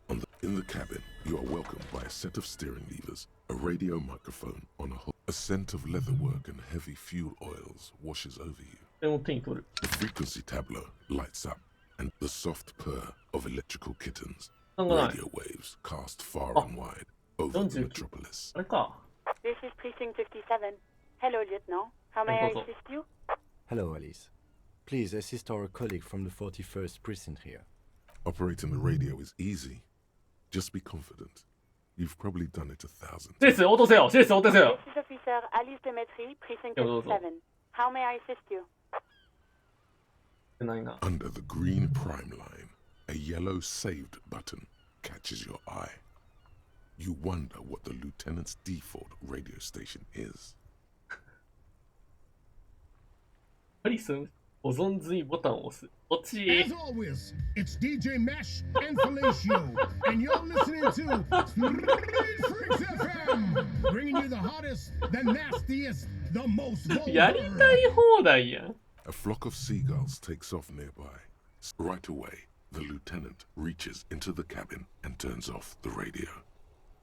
In the cabin, you are welcomed by a set of steering levers, a radio microphone on a hook. A scent of leatherwork and heavy fuel oils washes over you. でも手に取る。 The frequency tableau lights up, and the soft purr of electrical kittens. なんかない。 Radio waves cast far Oh. and wide over the metropolis. あれか。 This is Precinct 57. Hello, Lieutenant. How may I assist you? Hello, Alice. Please assist our colleague from the 41st precinct here. Operating the radio is easy. Just be confident. You've probably done it 1,000 シリス、応答せよ。シリス、応答せよ。 This is Officer Alice Demetri, Precinct どうぞ。 57. How may I assist you? ないな。 Under the green prime line, a yellow saved button catches your eye. You wonder what the lieutenant's default radio station is. ハリスン、保存済みボタンを押す。こっち。 As always, it's DJ Mesh and Felicio, and you're listening to Street Freaks FM, bringing you the hottest, the nastiest, the most やり vulgar. たい放題やん。 A flock of seagulls takes off nearby. Right away, the lieutenant reaches into the cabin and turns off the radio.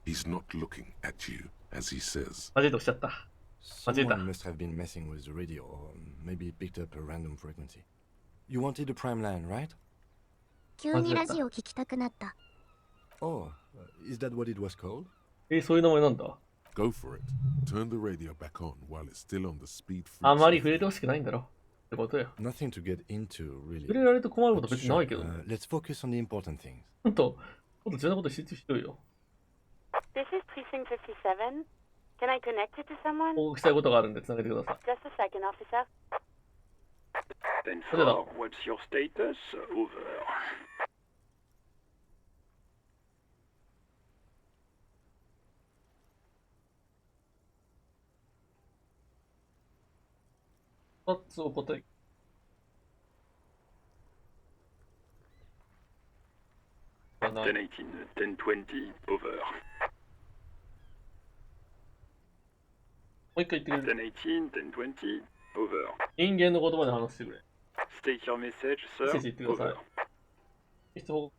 He's not looking at you as he says, マジで押しちゃった。Someone must have been messing with the radio, or maybe picked up a random frequency. You wanted a prime line, right? 急にラジオ聞きたくなった。Oh, is that what it was called? そういう名前なんだ。Go for it. Turn the radio back on while it's still on the speed. あまり触れてほしくないんだろ。ってことよ。Nothing to get into, really. 触れられると困ること別にないけどね。Let's focus on the important things. ほんと重要なこと集中しろよ。This is Precinct 57. Can I connect it to someone? 報告したいことがあるんで繋げてください。 Just a second, officer. Then for, what's your status? Over. 2つお答え。1018, 1020, over. もう一回言ってくれる。1018, 1020, over. 人間の言葉で話してくれ。State your message, メッ sir. セージ言ってくださ Over. い。質問。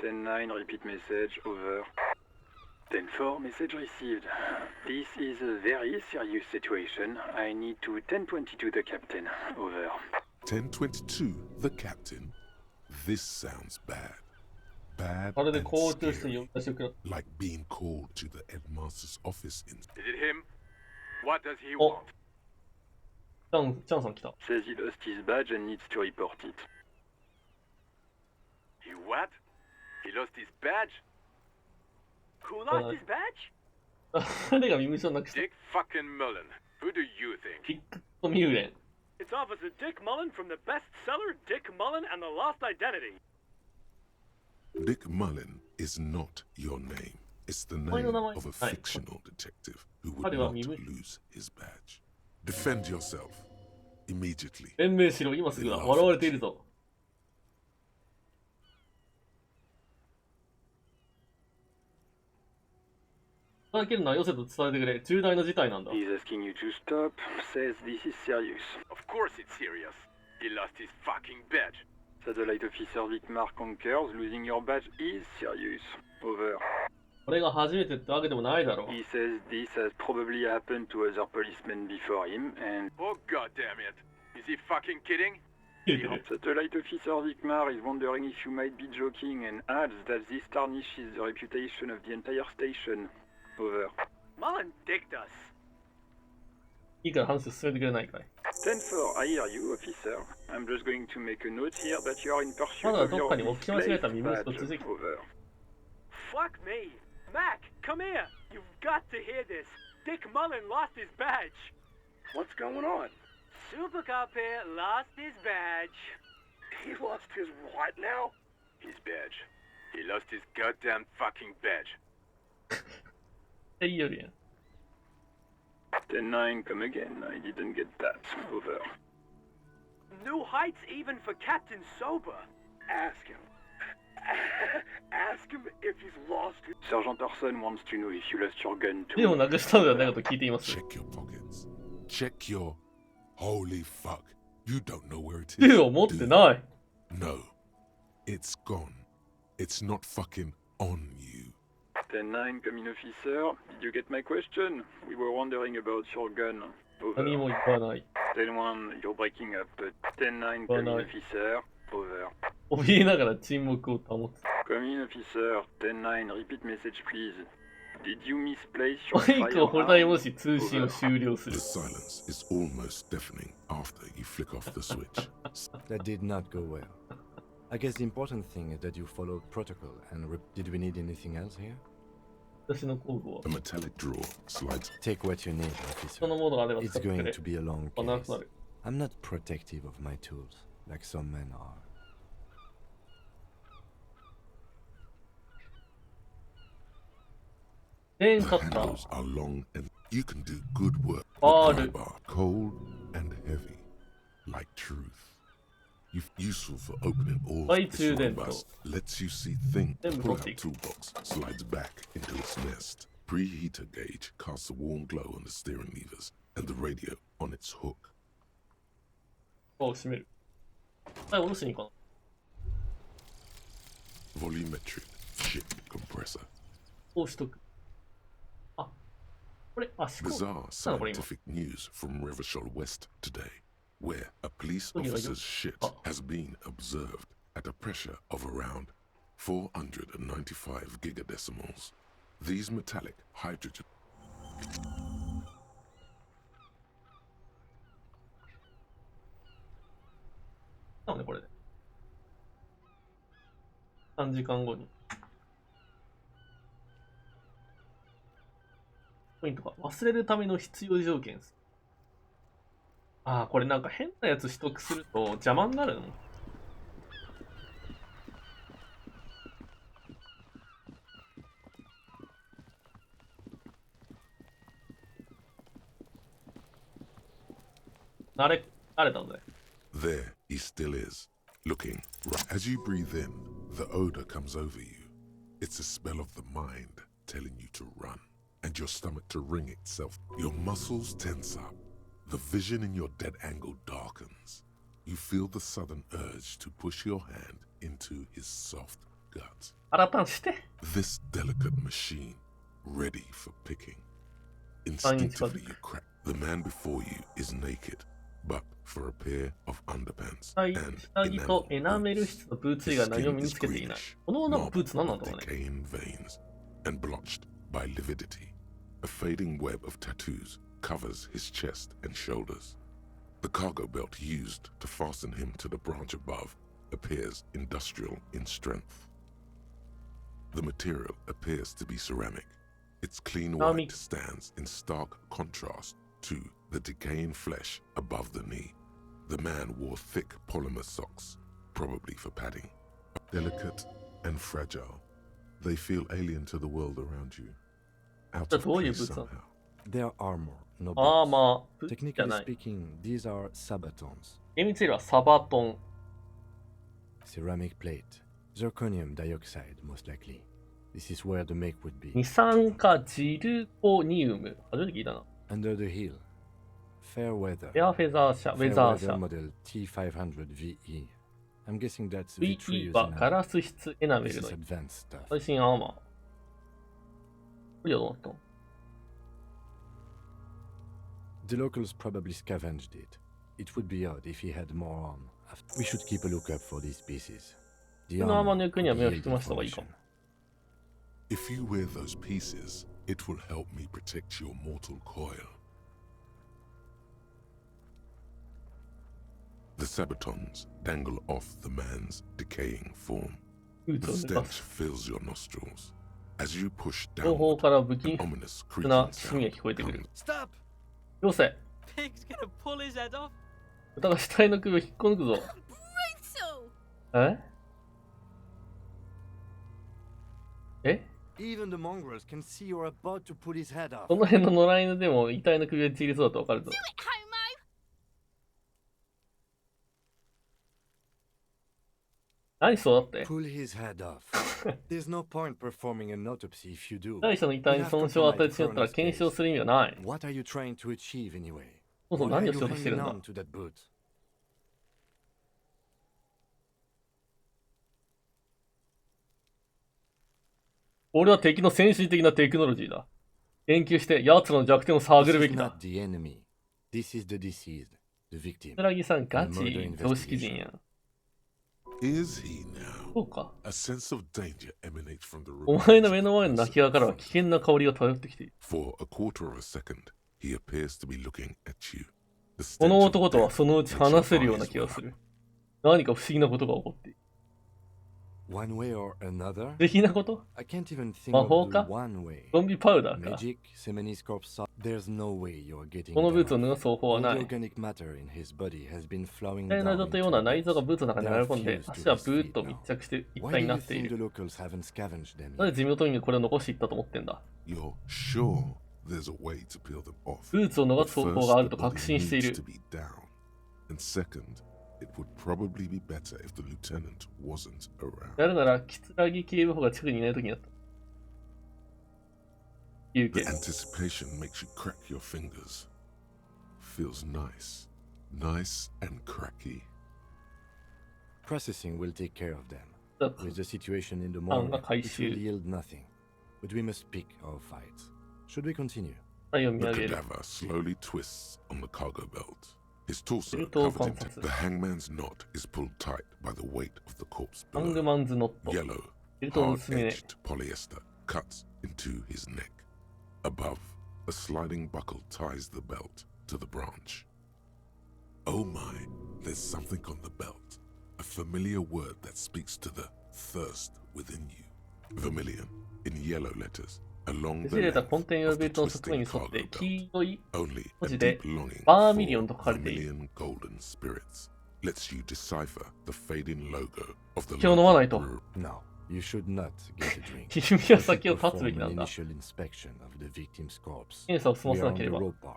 10-9, repeat message, over. 10-4, message received. This is a very serious situation. I need to 1022 the captain, over. 1022, the captain. This sounds bad. Bad あれで and 校長室に呼 scary. び出しをくら Like being called to the headmaster's office in... Is it him? What does he お want? チャンさん来た。 Says he lost his badge and needs to report it. He what? He lost his badge? Who lost his badge? 誰が身分証なくした Dick fucking Mullen. Who do you think? ビッグとミューレン。 It's Officer Dick Mullen from the bestseller Dick Mullen and the Lost Identity. Dick Mullen is not your name. It's the name of a fictional detective who would not lose his badge. Defend yourself. Immediately. 弁明しろ、今すぐだ。笑われているぞ。伝えるのはよせと伝えてくれ。重大な事態なんだ。 He's asking you to stop. Says this is serious. Of course it's serious. He lost his fucking badge. Satellite officer Vicmar concurs. Losing your badge is serious. Over. これが初めてってわけでもないだろう。 He says this has probably happened to other policemen before him and... Oh god damn it. Is he fucking kidding? Satellite officer Vicmar is wondering if you might be joking and adds that this tarnishes the reputation of the entire station. Over. Mullen dicked us. いいから話を進めてくれないかい。 10-4, I hear you, officer. I'm just going to make a note here that you are in pursuit まだ of どっ your かに置き間違えた misplaced 身分証 badge. 続き。 Over. Fuck me. Mac, come here. You've got to hear this. Dick Mullen lost his badge. What's going on? Super Cop here lost his badge. He lost his what now? His badge. He lost his goddamn fucking badge. いいよりやん。 10-9, come again. I didn't get that. Over. New heights even for Captain Sober. Ask him. Ask him if he's lost it. Sergeant Orson wants to know if you lost your gun too. でもなくしたのではないかと聞いています。 Check your pockets. Check your... Holy fuck. You don't know where it is. 銃を持ってない。No. It's gone. It's not fucking on you. 10-9, come in, officer. Did you get my question? We were wondering about your gun. Over. 何も言わない。 10-1, you're breaking up. 10-9, come in, officer. Over. 怯えながら沈黙を保つ。 Come in, officer. 10-9, repeat message, please. Did you misplace your マイクを保体 firearm? 戻し通信を終了す The る。 silence is almost deafening after you flick off the switch. That did not go well. I guess the important thing is that you followed protocol and did we need anything else here? 私の工具は A metallic drawer slides. Take what you need, officer. そのものがあれば使 It's ってく going れ。 to be a long な case. くなる。 I'm not protective of my tools, like some men are. ペン The カッター。 handles are long and you can do good work. Hard. The bar, cold and heavy, like truth. Useful for opening all Right this to them, robust, lets you see things. Them Pull out robotic. toolbox, slides back into its nest. Preheater gauge casts a warm glow on the steering levers and the radio on its hook. を閉める。はい、下ろしに行か Volumetric ship compressor. こうしとく。あ、これ、あ、思考 Bizarre なのこれ今。 scientific news from Revachol West today, where a police officer's shit has been observed at a pressure of around 495 gigadecimals. These metallic hydrogen. なのね、これで。3時間後に。ポイントか。忘れるための必要条件です。ああ、これなんか変なやつ取得すると邪魔になるの？慣れたんだよ。 There he still is, looking right. As you breathe in, the odor comes over you. It's a spell of the mind telling you to run, and your stomach to wring itself. Your muscles tense up. The vision in your dead angle darkens. You feel the sudden urge to push your hand into his soft guts. 改めて。 This delicate machine, ready for picking. Instinctively you crack. The man before you is naked, but for a pair of underpants and 下着とエナメル質のブーツ以外何を身につけていない。この女のブーツ何なんだろうね。 decaying veins and blotched by lividity. A fading web of tattoos covers his chest and shoulders. The cargo belt used to fasten him to the branch above appears industrial in strength. The material appears to be ceramic. Its clean white stands in stark contrast to the decaying flesh above the knee. The man wore thick polymer socks, probably for padding. Delicate and fragile, they feel alien to the world around you. Out of place somehow. They are armor, no Armor. boots. Technically speaking, these are sabatons. 厳密にはサバトン。 Ceramic plate. Zirconium dioxide, most likely. This is where the make would be. 二酸化ジルコニウム。初めて聞いたな。 Under the heel. Fair weather. フェアフェザー社、ウェザー社。 model T500VE. I'm guessing that's VE はガラス質エナメルの最新アーマー。これはどうなったの？ The locals probably scavenged it. It would be odd if he had more on. We should keep a lookout for these pieces. The このアーマー armor の行方には目を could 引 yield きました方がいいか information. も。 If you wear those pieces, it will help me protect your mortal coil. The sabatons dangle off the man's decaying form. The stench fills your nostrils. As you push 後方 downward, から不気 an ominous 味な creaking きしみが sound 聞こえてくる。 Stop! よせ、 Pig's gonna pull his head off. 豚が死体の首を引っこ抜くぞ。 Brutal! え？ Even the mongrels can see you're about to pull his head off. この辺の野良犬でも遺体の首がちぎりそうだとわかるぞ。 Do it, homo! 何そうだって？ Pull his head off. There's no point performing an autopsy if you do. 被害者の遺体に損傷を与えてしまったら検証する意味はない。 What are you trying to achieve anyway? そもそも Why 何 are をし you ようとしてるん hanging だ？ on to that boot? 俺は敵の先進的なテクノロジーだ。研究して奴らの弱点を探るべ This き is だ not。the enemy. This is the deceased, the victim. 村木さんガ The チ murder 常識人やん。 Is he now? そうか。 A sense of danger emanates from the お room. 前の目の前の泣き顔からは危険な香りが漂ってきている。 For a quarter of a second, he appears to be looking at you. The この stench of 男とは death そのうち makes 話せる your ような eyes 気が well す up. る。何か不思議なことが起こっている。 One way or another? 不思議なこと I can't even think 魔法 of か the one way. ゾンビパウダーか Magic, Seminiscorp salt. There's no way you're getting このブー them ツを off. 脱がす方法は All な the い。 organic matter in his body has been flowing 体 down 内臓という into ような the 内臓が boots. ブーツの中に They 流れ are 込んで、 fused 足 to は his ブーッ feet と密 now. 着して一 Why 体 do にな you ってい think the る。 locals haven't scavenged them なぜ yet? 地元民がこれを残していったと思ってんだ。 You're sure there's a way to peel them off. ブーツを逃 But す方法があ first, る the と確 body 信してい needs る to。be down. And second, it would probably be better if the lieutenant wasn't around. やるなら、木警部補が近くにいないときになった。言う The け。 anticipation makes you crack your fingers. Feels nice. Nice and cracky. Processing will take care of them. だ With the situation in the 缶 morning, が回 it will 収。 yield nothing. But we must pick our fights. Should we continue? 体を見 The 上げる。 cadaver slowly twists on the cargo belt. His torso ベルトを covered 観 in 察。 the hangman's knot is pulled tight by the weight of the corpse ハング below. マンズノット。 Yellow, ベルトの結び目。 hard-edged polyester cuts into his neck. Above, a sliding buckle ties the belt to the branch. Oh my, there's something on the belt. A familiar word that speaks to the thirst within you. Vermilion, in yellow letters, along ね the じれた length コンテナ用 of ベ the ルトの側面 twisting に沿って cargo 黄 belt. 色い Only 文 a 字で deep longing バー for ミリオンと書かれている。 vermilion golden spirits lets you decipher the fading logo of the 酒を飲まないと。 brewery. No, you should not get a drink. 君は先を立つべき Perform なん an だ。 initial inspection of the victim's corpse. 検査を済ま We せ are な on け the れば。 road part.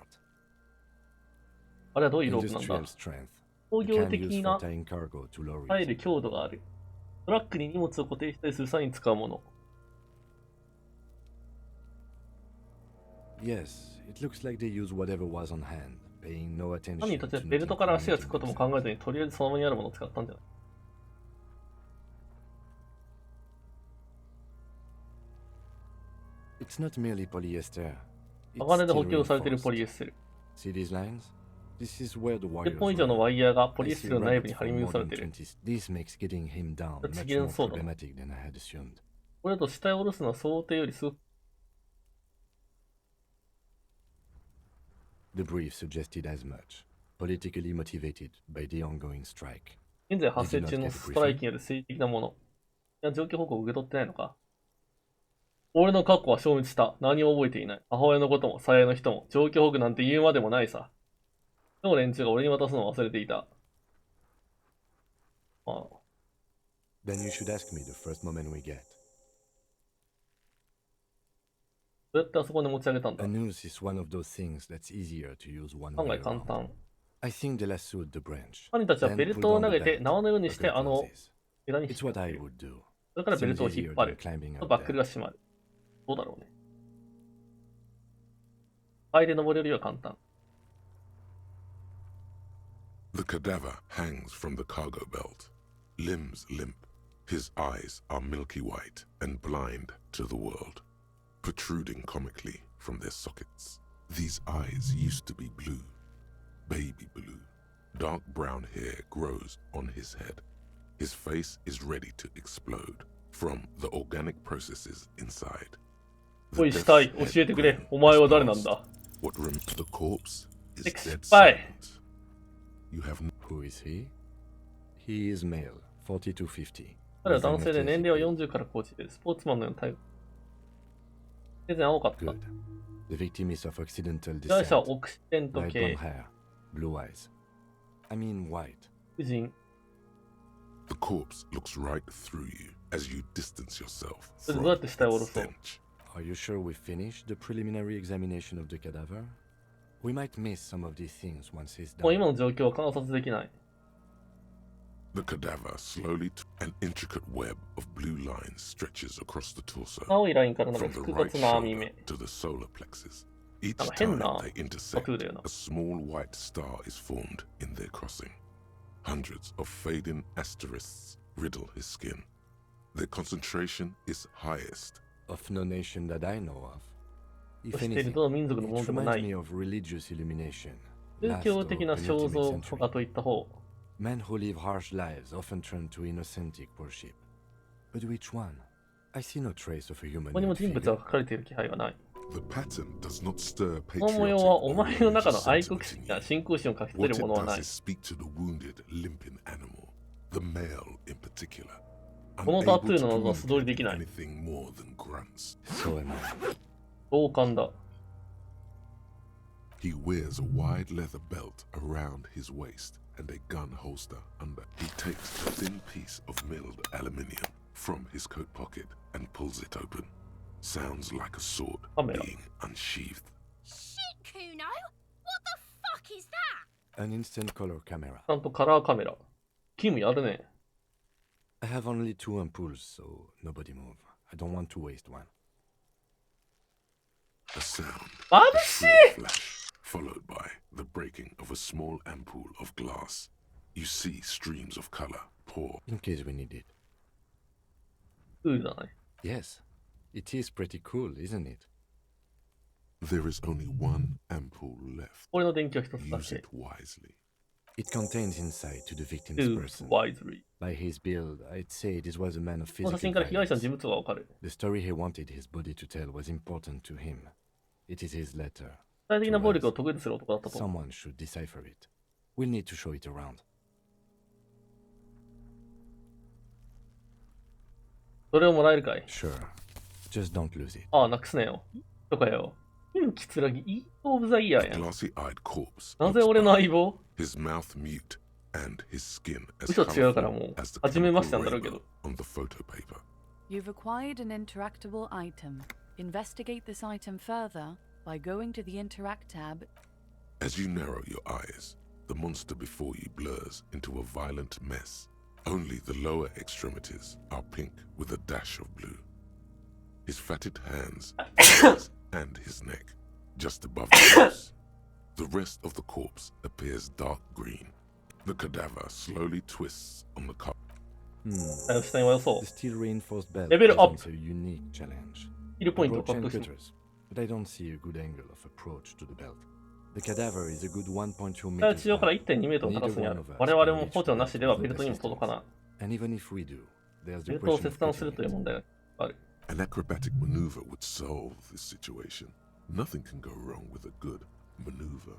あれはどういうロープなん Industrial だ。 strength. 工 You 業 can 的 use な for tying cargo to 耐え lorries. る強度がある。トラックに荷物を固定したりする際に使うもの。 Yes, it looks like they use whatever was on hand, paying no 犯 attention 人たちは to ベル not トから足がつく incriminating ことも themselves. 考えずにとりあえずその場にあるものを使ったんじゃない。 It's not merely polyester. It's 鋼で補 steel 強されている reinforced. ポリエステル。 See these lines? This is where the 10 wires 本以上の run. ワイヤーがポ I リエステ see ルの内部 rabbits に張 for り巡 more され than ている。 20. This makes getting him down That's much again more soda. problematic than I had assumed. これだと死体を下ろすのは想定よりすごく The brief suggested as much. Politically motivated by the ongoing strike. 現在発生中のストライキによる政治的なもの。いや、状況報告を受け取ってないのか。俺の過去は消滅した。何も覚えていない。母親のことも、最愛の人も、状況報告なんて言うまでもないさ。でも連中が俺に渡すのを忘れていた。まあ、 Then you should ask me the first moment we get. どうやってあそこに持ち上げたんだ A noose is one of those things that's easier to use one 案 way 外簡 around. 単。 I think they lassoed the branch. 犯人たちは then ベル pulled トを on 投 the げて belt. 縄のようにして A あの good closes. 枝に引っ It's 掛 what け I る。 would do. それからベルトを Seems 引っ easier 張 than る。 climbing と up バックル there. が閉まる。どうだろうね。階で登れるよりは簡単。 The cadaver hangs from the cargo belt, limbs limp. His eyes are milky white and blind to the world, protruding comically from their sockets. These eyes used to be blue, baby blue. Dark brown hair grows on his head. His face is ready to explode from the organic processes inside. おい、死体、教えてくれ。お前は誰なんだ What remains of the corpse is dead Spy. silence. You have no Who is he? He is male, 40 to 50. 彼は男性で年齢は40から50でスポーツマンのようなタイプ。全然青かった。 Good. The victim is of Occidental 被害 descent. 者はオクシデント Light 系 blonde。hair, blue eyes. I mean white. 夫人。 The corpse looks right through you as you distance yourself それ from どうやって死体を下ろそう stench. Are you sure we finished the preliminary examination of the cadaver? We might miss some of these things once he's もう done. 今の状況は観察できない。 The cadaver slowly an intricate web of blue lines stretches across the torso 青いラインからなる from the 複 right 雑な網 shoulder 目。 to the solar plexus. Each なんか変 time な they タ intersect, トゥーだよな a。small white star is formed in their crossing. Hundreds of fading asterisks riddle his skin. Their concentration is highest. Of no nation that I know of. そ If している anything, どの民族のもの it でもな reminds me い。 of religious illumination. 宗 Last 教 or 的な肖 penultimate 像 century. とかといった方。 Men who live harsh lives often turn to inauthentic worship. But which one? I see no trace of a こ human こにも nude 人物は figure. 書かれている気配はない。 The pattern does not stir この模様 patriotic はお or 前の中 religious の愛国 sentiment 心 in や you. 信仰心を書き What 立て it るものはな does い。 is speak to the wounded, limping animal, the male in particular. このタ Unable トゥー to の謎は素通りでき communicate ない。 anything more than grunts. So am I. 同感だ。 He wears a wide leather belt around his waist and a gun holster under. He takes a thin piece of milled aluminium from his coat pocket and pulls it open. Sounds like a sword Camera. being unsheathed. Shit, Kuno! What the fuck is that? An instant color camera. ちゃんとカラーカメラ。キムやるね。 I have only 2 ampoules, so nobody move. I don't want to waste one. A sound, 眩 a しい shrill flash, followed by the breaking of a small ampoule of glass. You see streams of color pour. In case we need it. クールだね。 Yes. It is pretty cool, isn't it? There is only one ampoule left. 俺の電気を一つだ Use け it。wisely. It contains insight to the victim's Choose person. wisely。 By his build, I'd say this was a man of この写 physical 真から被害者の violence. 人物がわかる。 The story he wanted his body to tell was important to him. It is his letter. 具体的な To 暴力 us. を得意とする男だったと。 Someone should decipher it. We'll need to show it around. それをもらえるかい？ Sure. Just don't lose it. ああ、なくすなよ。とかよ。キツラギ、イートオブザイヤー A やん。 glossy-eyed corpse. なぜ looks 俺の by, 相棒？ his mouth mute and his skin as 嘘違うから colorful もう、 as the 初めましてな chemical んだろうけど。 rainbow on the photo paper. You've acquired an interactable item. Investigate this item further by going to the Interact tab. As you narrow your eyes, the monster before you blurs into a violent mess. Only the lower extremities are pink with a dash of blue. His fatted hands, ears, and his neck, just above the nose. The rest of the corpse appears dark green. The cadaver slowly twists on the cup. 下にはよそ The う。 steel reinforced belt レベルアップ。 presents a unique challenge. ヒルポイントを Approach 獲 and 得します。 cutters, but I don't see a good angle of approach to the belt. The cadaver is a good 1.2体 meters 地上から long. 1.2 メートルの高 Neither さにあ one る of。us 我 can 々も reach 補助 the なしでは belt ベルトにも with 届かない。 And even if we do, there's ベ the ルトを question 切 of 断する cutting という it. 問題がある。An acrobatic maneuver would solve this situation. Nothing can go wrong with a good maneuver.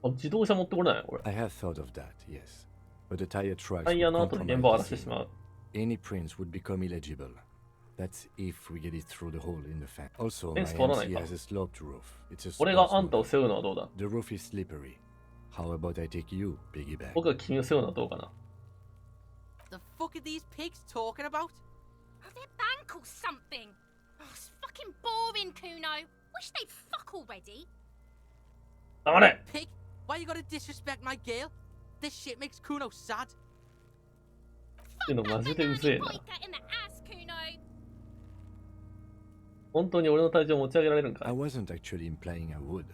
あ、自動車持ってこれないこれ。 I have thought of that, yes. But the tire tracks タイヤ would の後で現 compromise 場を荒ら the してし scene. まう。 Any prints would become illegible. That's if we get it through the hole in the fence. Also, フェン my ス通らない MC か。 has a sloped roof. It's a 俺が sports あんたを model. 背負うのはどうだ？ The roof is slippery. How about I take you, piggyback? 僕が君を背負うのはどうかな？ The fuck are these pigs talking about? Oh, they're bank or something. Oh, it's fucking boring, Kuno. Wish they'd fuck already. 黙れ！ Pig, why you gotta disrespect my girl? This shit makes Kuno sad. っていうのマジでうぜえな。 Point that in the ass, Kuno. 本当に俺の体重を持ち上げられるんか I wasn't actually implying I would.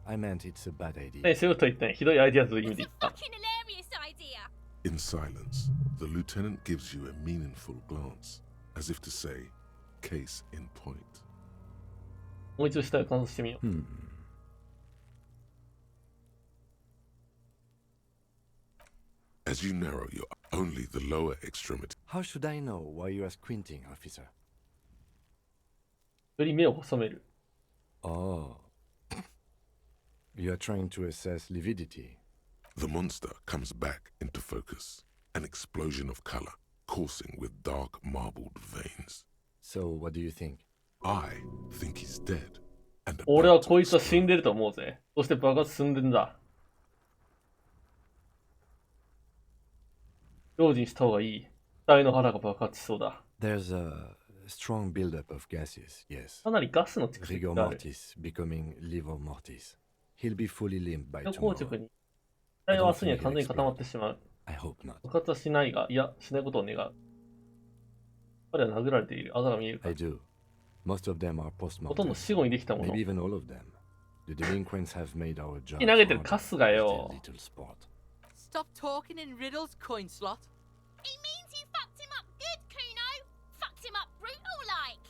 I meant it's a bad idea. 何背負うと言ったんや。ひどいアイディアという意味で言った。 Fucking hilarious idea. In silence, the lieutenant gives you a meaningful glance, as if to say, case in point. もう一度下を観察してみよう。 As you narrow your only the lower extremity. How should I know why you are squinting, officer? より目を細める。 Oh. You are trying to assess lividity. The monster comes back into focus, an explosion of color, coursing with dark marbled veins. So, what do you think? I think he's dead. And 俺は about to こいつは死ん explode. でると思うぜ。そして爆発寸前だ。用心した方がいい。体の腹が爆発しそうだ。 There's a strong buildup of gases, yes. かなりガスの蓄積 Rigor がある。 mortis becoming livor mortis. He'll be fully limbed by 硬 tomorrow. 直に。体は明日には完全に固まってしまう。 I hope not. 爆発はしないが、いや、しないことを願う。彼は殴られている。あざが見えるか I do. Most of them are ほとんど post-mortem. 死後にできたもの。 Maybe even all of them. The delinquents have made our job 投げてる harder カスが with よ their。little sport. Stop talking in riddles, coin slot. It means you fucked him up good, Kuno. Fucked him up brutal like.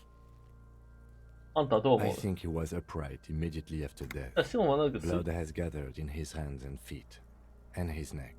あんたはどう I 思う？ think he was upright immediately after death. 死後間もなくす Blood has gathered in his hands and feet, and his neck.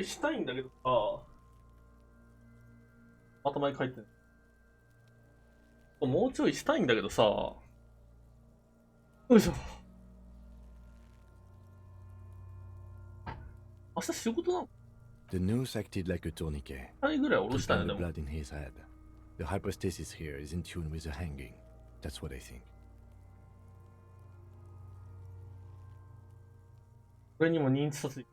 したいんだけどさ、頭に書いてる。もうちょいしたいんだけどさ、よいしょ。明日仕事なの？ The noose acted like a tourniquet. 2人ぐらい下ろ To したね、 calm で the も。 blood in his head. The hypostasis here is in tune with the hanging. That's what I think. これにも認知殺人。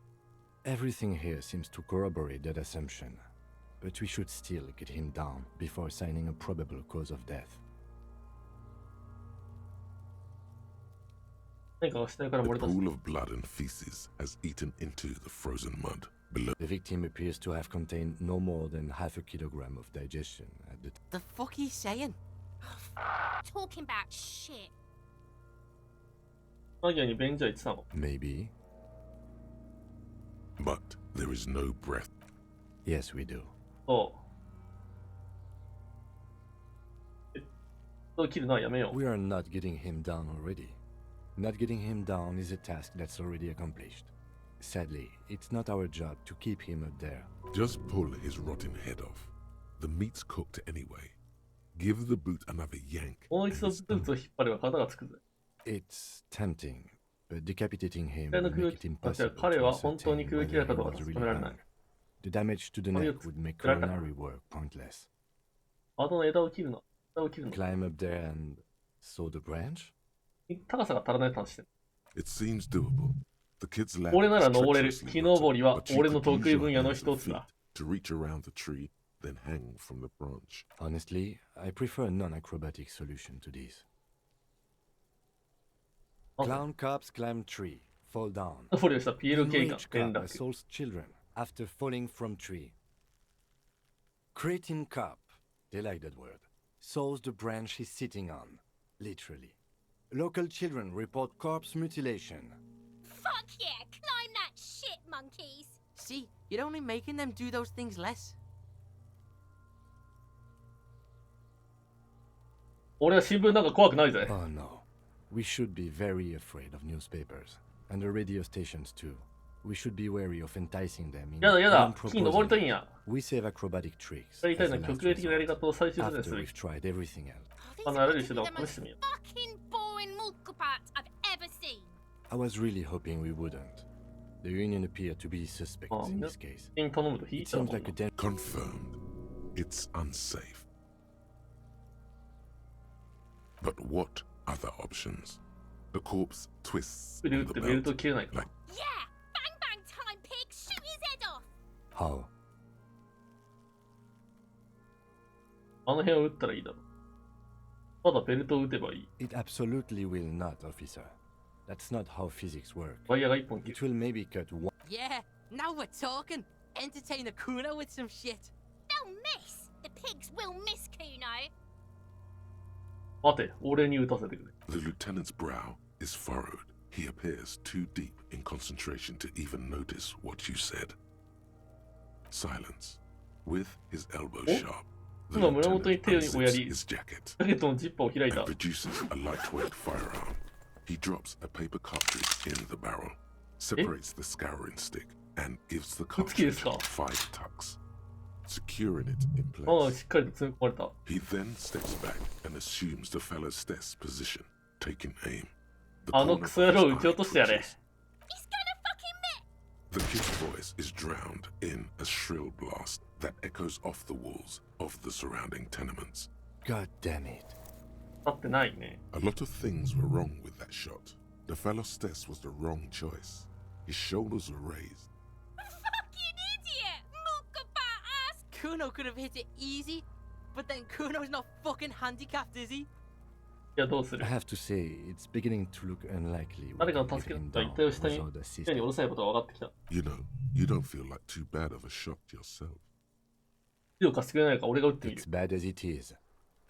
Everything here seems to corroborate that assumption. But we should still get him down before assigning a probable cause of death. 何かが死体から The 漏れ出す。 pool of blood and feces has eaten into the frozen mud below. The victim appears to have contained no more than half a kilogram of digestion at the The fuck he's saying? Talking about shit. マギアに便所行ってたの？ Maybe. But there is no breath. Yes, we do. そう。切るのはやめよう。 We are not getting him down already. Not getting him down is a task that's already accomplished. Sadly, it's not our job to keep him up there. Just pull his rotten head off. The meat's cooked anyway. Give the boot another yank. もう一度ブーツを引っ張れば肩がつくぜ。 It's tempting, but decapitating him 彼の would 空 make it 気として impossible は彼 to は本当に ascertain 空気だ whether か he どうか was 確 really かめられない hung. The damage to the neck would make coronary work pointless. あとの枝を切るの。枝を切るの。 Climb up there and saw the branch? 高さが足らないって話してる。 It seems doable. The kid's ladder 俺な is ら登れる。 treacherously 木登りは rotted, but you 俺の could use 得意 your 分野の hands 一 and つだ。 feet to reach around the tree, then hang from the branch. Honestly, I prefer a non-acrobatic solution to this. Clown cops climb tree, fall down. 登りをしたピエール警官 Enraged 連 cop 絡。 assaults children after falling from tree. Cretin cop, they like that word, saws the branch he's sitting on, literally. Local children report corpse mutilation. Fuck yeah, climb that shit, monkeys. See, you're only making them do those things less. 俺は新聞なんか怖くないぜ。 Oh no. We should be very afraid of newspapers, and the radio stations too. We should be wary of enticing them in やだやだ。 even 木に登りたいん proposing. や。 We save acrobatic tricks やりたい as の a は last 極例的なやり resort, 方を最終手段にす after る。 we've tried everything else. あのやれる手段を試してみよう。 Fucking boring multiparts I've ever seen. I was really hoping we wouldn't. The Union appear to be suspects Oh, in no. this case. に頼むと引い It ちゃう seems もん like a な。 Confirmed. It's unsafe. But what other options? The corpse twists 腕打 on っ the てベルト belt 切れないか。 like Yeah, bang bang time, pig. Shoot his head off. How? あの辺を打ったらいいだろう。ただベルトを打てばいい。 It absolutely will not, officer. That's not how physics work. ワイヤーが一本切 It る。 will maybe cut one. Yeah, now we're talking. Entertain a Kuno with some shit. They'll miss. The pigs will miss Kuno. 待て、俺に打たせてくれ。 the lieutenant's brow is furrowed. He appears too deep in concentration to even notice what you said. Silence. With his elbow sharp, the 今胸元に lieutenant 手をや unzips り、 his jacket ジャケットのジッパーを開いた and。produces a lightweight firearm. He drops a paper cartridge in the barrel, separates the scouring stick, and gives the 好きです cartridge か？ 5 tucks, securing it in ああ、 place. しっかりと詰め込まれた。 He then steps back and assumes the fellow's desk position, taking aim. The あの corner クソ野 of 郎 his を撃ち落としてやれ。 eye twitches. The kid's voice is drowned in a shrill blast that echoes off the walls of the surrounding tenements. God damn it. 立ってないね。 A lot of things were wrong with that shot. The fellow's desk was the wrong choice. His shoulders were raised. Fucking idiot. Mulkabat ass. Kuno could have hit it easy, but then Kuno's not fucking handicapped, is he? いや、どうす I る？ have to say, it's beginning to look unlikely. 誰 we か can の get 助け him と down 一体を下に without 下 assistance. に下ろさないことが分かってきた。 You know, you don't feel like too bad of a shot yourself. 手を貸してくれないか俺が撃ってみる It's。bad as it is.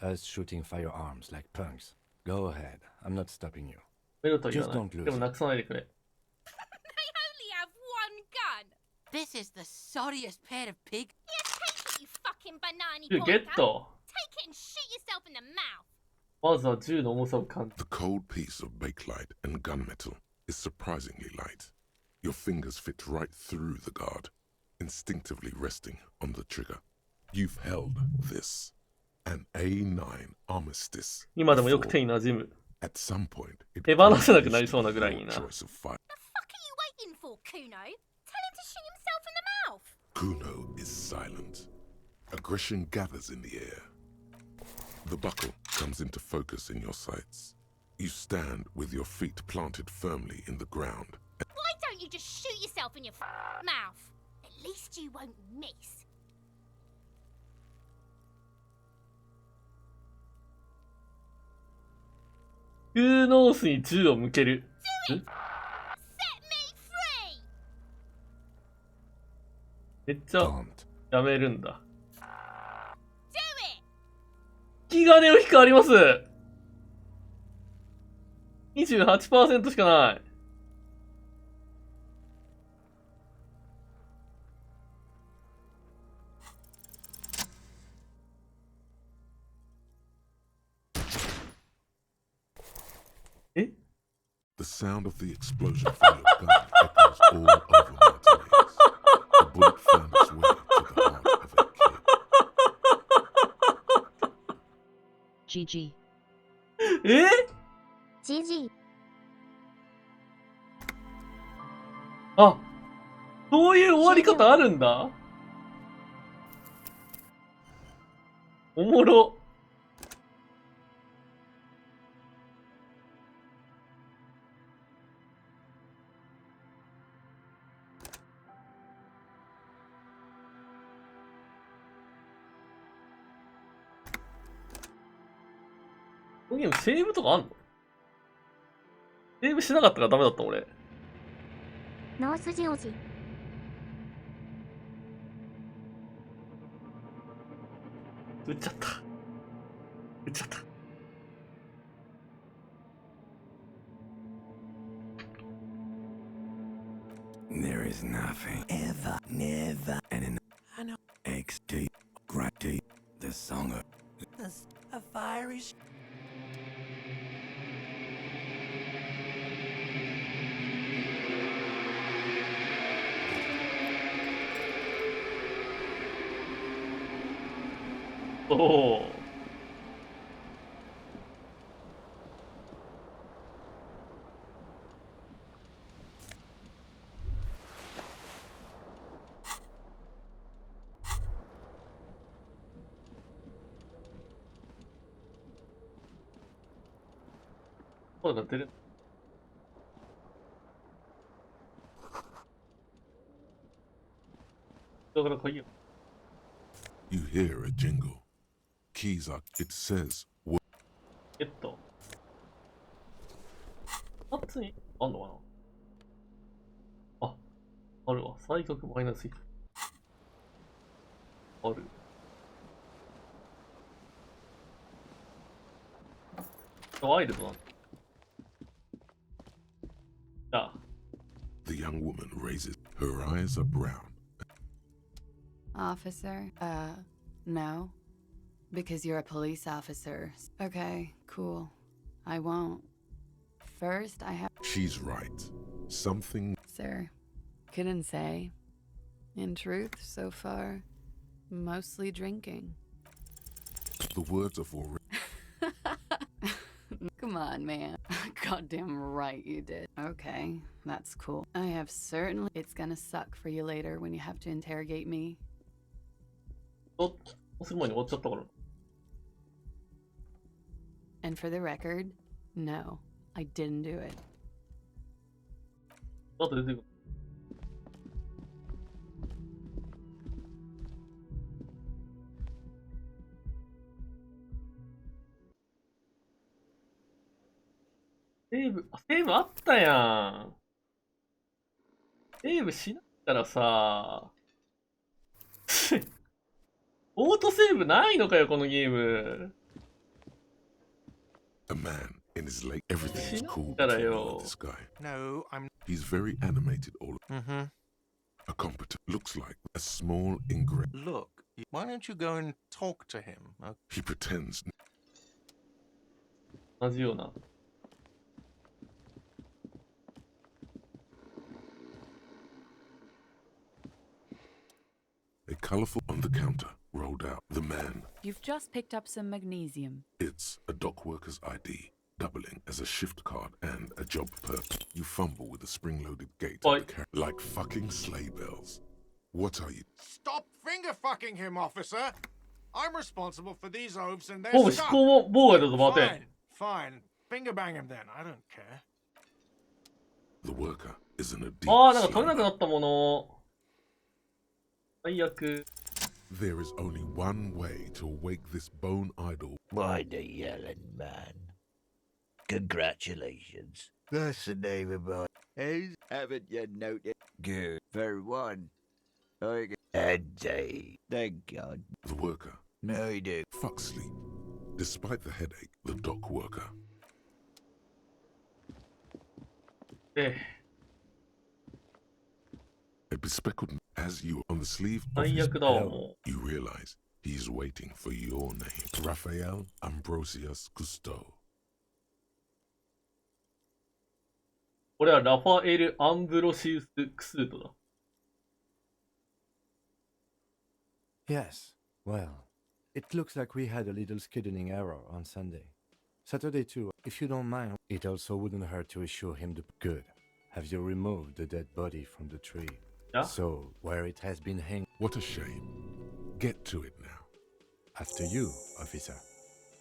Us shooting firearms like punks. Go ahead. I'm not stopping you. メロとは言わ Just ない。 don't lose でもなくさないでくれ。 They only have one gun. This is the sorriest pair of pigs. Yeah, take it, you fucking banana 銃ゲッ boyka. ト。 Take it and shoot yourself in the mouth. まずは銃の重さを感じ。 The cold piece of bakelite and gunmetal is surprisingly light. Your fingers fit right through the guard. instinctively resting on the trigger. You've held this, an A9 armistice. 今でもよく手に馴染む。 At some point, it 手放せなくなりそうなぐらいにな。 What the fuck are you waiting for, Kuno? Tell him to shoot himself in the mouth. Kuno is silent. Aggression gathers in the air. The buckle comes into focus in your sights. You stand with your feet planted firmly in the ground. Why don't you just shoot yourself in your mouth? At least you won't miss. クーノースに銃を向ける。めっちゃやめるんだ。引き金を引くあります。28% しかない。え The sound of the explosion from your gun echoes all over Martinez. The bullet found its way to the heart of a kid. GG. え GG。あ、そういう終わり方あるんだ。おもろ。このゲームセーブとかあんの？セーブしなかったからダメだった俺。ノースジオジ。撃っちゃった。撃っちゃった。There is nothing ever, never, and an XD, Grady, the song of a fiery. Oh. Oh, that didn't. You hear a jingle. Keys are. It says. あっつにあんのかなあ、あるわ。最角マイナス1。ある。ワイルドなんだ。じゃあ。The young woman raises. Her eyes are brown. Officer? No. Because you're a police officer. Okay, cool. I won't. First, I have. She's right. Something. Sir, couldn't say. In truth, so far, mostly drinking. The words of already. Come on, man. Goddamn right you did. Okay, that's cool. I have certainly. It's gonna suck for you later when you have to interrogate me. And for the record, no, I didn't do it.セーブあったやん。セーブしなかったらさ、オートセーブないのかよ、このゲーム。A man in his lake. Everything is cool. This guy. No, I'm. He's very animated. All. Mm-hmm. A competent. Looks like a small ingredient. Look, why don't you go and talk to him? He pretends. 同じような。colorful on the counter. Rolled out. The man. You've just picked up some magnesium. It's a dock worker's ID, doubling as a shift card and a job perk. You fumble with the spring-loaded gate like fucking sleigh bells. What are you? Stop finger fucking him, officer! I'm responsible for these oafs and their おう、stuff! 思考妨害だぞ、待て。 Fine. Finger bang him then. I don't care. The worker is in a deep ああ、なんか取れなくなったもの。最悪。 There is only one way to awake this bone idol. Why the yelling, man? Congratulations. That's the name of my... Haven't you noticed? Good. For one. And thank God. The worker. No, I do. Fuck sleep. Despite the headache, the dock worker. ええ。 A bespectacled as you on the sleeve of 最 his 悪だわ、 belt, も you realize he's waiting for your name. Raphael Ambrosius Cousteau. う。俺はラファエル・アンブロシウス・クスートだ。 Yes, well, it looks like we had a little scheduling error on Sunday. Saturday too, if you don't mind. It also wouldn't hurt to assure him the good. Have you removed the dead body from the tree? Yeah. So, where it has been hanging... What a shame. Get to it now. After you, officer.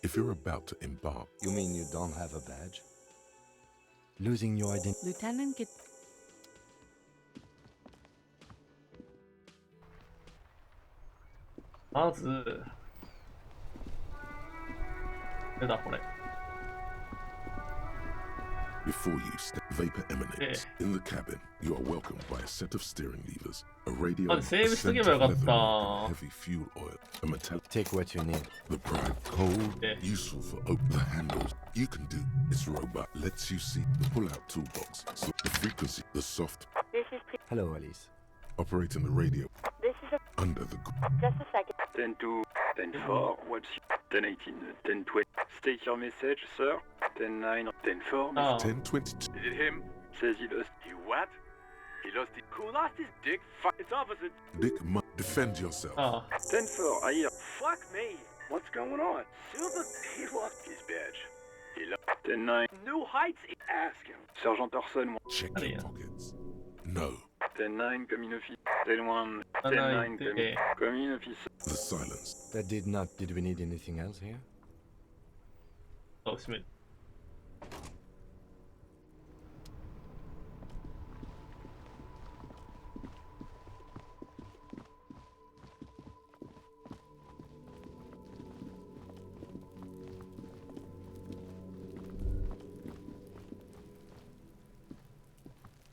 If you're about to embark... You mean you don't have a badge? Losing your identity... Lieutenant Get... まず、出た、これ。 Before you step, vapor emanates. In the cabin, you are welcomed by a set of steering levers, a radio, a save scent ofしとけばよかっ leather, た。 and heavy fuel oil, a metallic. Take what you need. The pride, cold, useful for open the handles. You can do. This robot lets you see the pull-out toolbox, so the frequency, the soft. This is... Hello, Alice. Operating the radio. This is a... Under the... Just a second. 10-2, 10-4, what's 10-18, 10-20. State your message, sir. 10-9, 10-4, 10-22. Is it him? Says he lost. He what? He lost it. Who lost his dick? Fuck, it's opposite. Dick, defend yourself. 10-4, I hear. Fuck me. What's going on? Silver, he lost his badge. He lost. 10-9, New heights. ask him. Sergeant Orson, check your pockets. No. 10-9, comme in office. 10-1, 10-9, comme in office. The silence. That did not... Did we need anything else here? あ、閉める。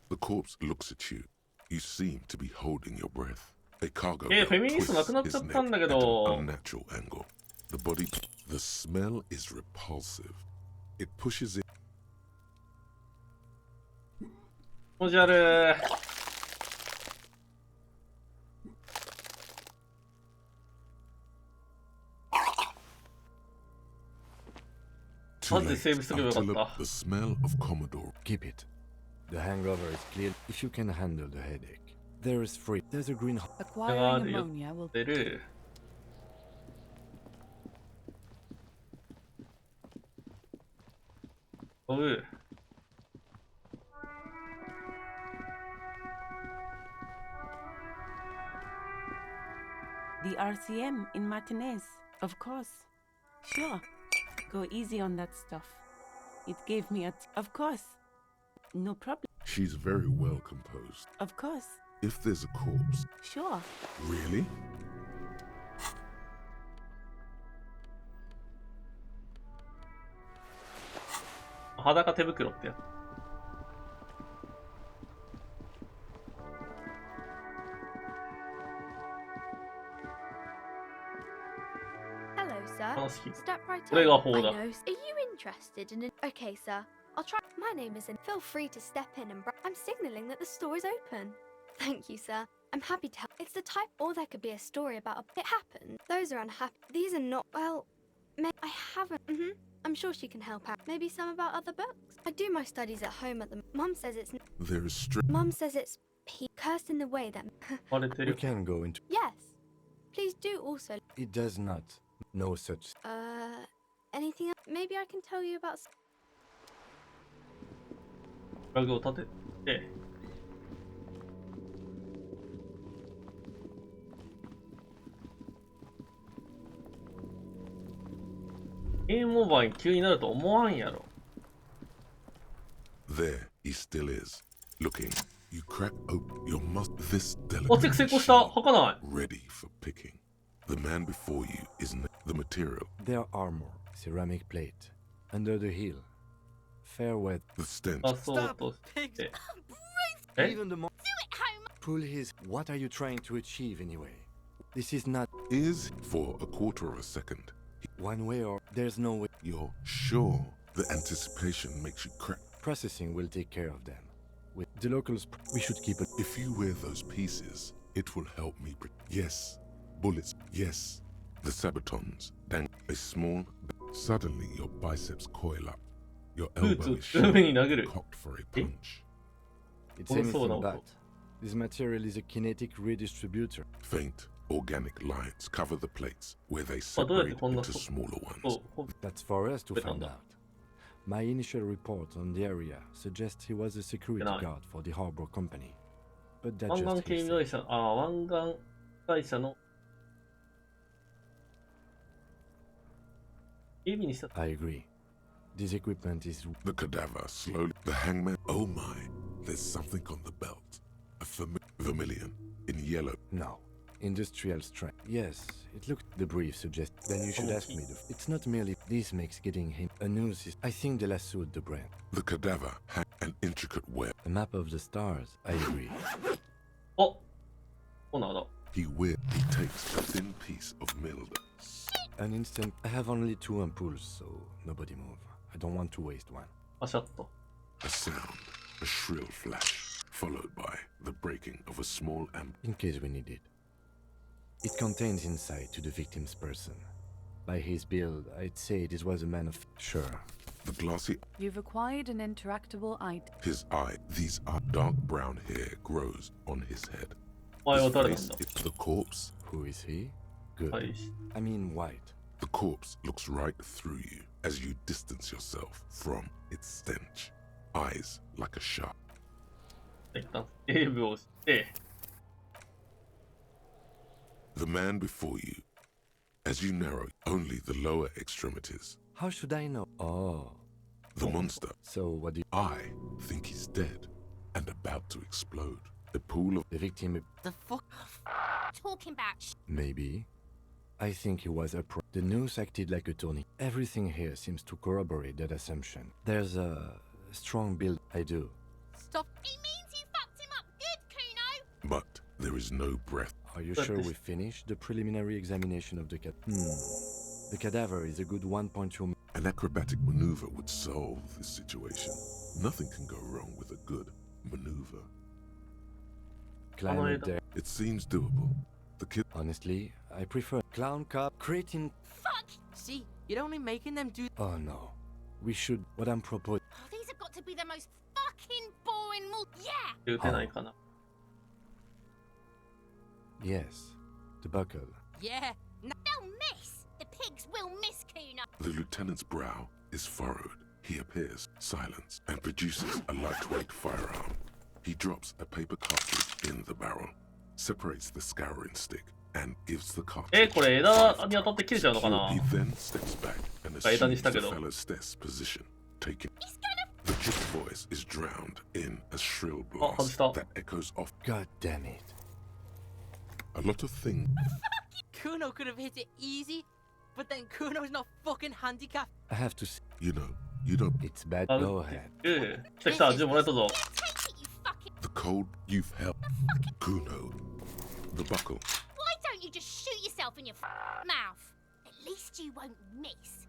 The corpse looks at you. You seem to be holding your breath. A cargo フェ belt ミニストな twists くなっち his ゃったん neck だけ at an ど。 unnatural angle. The body, the smell is repulsive. It pushes it. 気持ち悪い。 Too マジで late. セーブしとけばよかっ Until た。 the smell of Commodore. Keep it. The hangover is clear if you can handle the headache. There is free. There's a green... Acquiring ammonia will... 出る。 飛ぶ。 The RCM in Martinez, of course. Sure. Go easy on that stuff. It gave me a... Of course. No problem. She's very well composed. Of course. If there's a corpse. Sure. Really?裸手袋ってやつ。 Hello, sir. 楽しき。 Step right これ in. が法 I だ。 know. Are you interested in an... Okay, sir. I'll try... My name is in. Feel free to step in and... I'm signaling that the store is open. Thank you, sir. I'm happy to help. It's the type... Or there could be a story about... It happened. Those are unhappy. These are not... Well... I haven't... I'm sure she can help out. Maybe some about other books. I do my studies at home at the... Mum says it's... There is strict... Mum says it's... Cursed in the way that... We can go into... Yes. Please do also. It does not. No such. Anything else? Maybe I can tell you about. フラグを立てて、ゲームオーバーに急になると思わんやろ。There he still is, looking. You crack open your mouth. This あ、チェック delicate 成功した。吐かない。 ready for picking. The man before you is the material. Their armor, ceramic plate, under the heel. Fair weather. The stench. あ、そうとして。え Even the pull his. What are you trying to achieve anyway? This is not Is for a quarter of a second. one way or there's no way. You're sure the anticipation makes you crack. Processing will take care of them. With the locals, we should keep it. If you wear those pieces, it will help me. Yes, bullets. Yes, the sabatons. Then a small. Suddenly, your biceps coil up. Your elbow is sharp, cocked for a punch. It's anything but. This material is a kinetic redistributor. Faint organic lines cover the plates where they separate into smaller ones. That's for us to find out. My initial report on the area suggests he was a security guard for the harbor company. But that's 湾岸 just 警備 hearsay. 会社、湾岸会社の警備にした。 I agree. This equipment is The cadaver slowly. The hangman. Oh my! There's something on the belt. A vermilion in yellow. no industrial strength. Yes, it looked. The brief suggests. Then you should ask me. It's not merely this makes getting him a noose. I think they lassoed the brand. The cadaver had an intricate web. A map of the stars. I agree. お、そうなんだ。 He takes a thin piece of milled. An instant. I have only 2 ampoules, so nobody move. I don't want to waste one. あ、シャッと。 A sound, a shrill flash, followed by the breaking of a small amp. In case we need it. It contains insight to the victim's person. By his build, I'd say this was a man of. Sure. The glossy. You've acquired an interactable item. His eye. These are dark brown hair grows on his head. お前は His 誰なん face だ。 is the corpse. Who is he? Good. はい。 I mean white. The corpse looks right through you as you distance yourself from its stench. Eyes like a shark. 一旦セーブをして、 The man before you. As you narrow only the lower extremities. How should I know? Oh. The monster. So what do you... I think he's dead and about to explode. The pool of The victim... The fuck? Talking about Maybe. I think he was a pro. The noose acted like a tourniquet. Everything here seems to corroborate that assumption. There's a strong build. I do. Stop. He means you fucked him up good, Kuno. but there is no breath. Are you sure we finished the preliminary examination of the cat? The cadaver is a good 1.2. An acrobatic maneuver would solve this situation. Nothing can go wrong with a good maneuver. Climb up there. It seems doable. The kid. Honestly, I prefer clown cop creating. Fuck! See, you're only making them do. Oh no. We should. What I'm proposing. Oh, these have got to be the most fucking boring Yeah! 打てないかな。 Yes. The buckle. Yeah. They'll miss! The pigs will miss Kuno. The lieutenant's brow is furrowed. He appears, silence, and produces a lightweight firearm. He drops a paper cartridge in the barrel, separates the scouring stick, and gives the cartridge. これ枝に当たって切れちゃうのかな。 He then steps back and 枝に assumes した the けど。 fellow's stess position, taking. The kid's voice is drowned in a shrill blast that echoes off. God damn it. A lot of things. Kuno could have hit it easy, but then Kuno's not fucking handicapped. I have to see. You know, you don't. It's bad. あ Go ahead. 来た来た、銃もらえたぞ。 The cold you've held. Kuno. The buckle. Why don't you just shoot yourself in your mouth? At least you won't miss.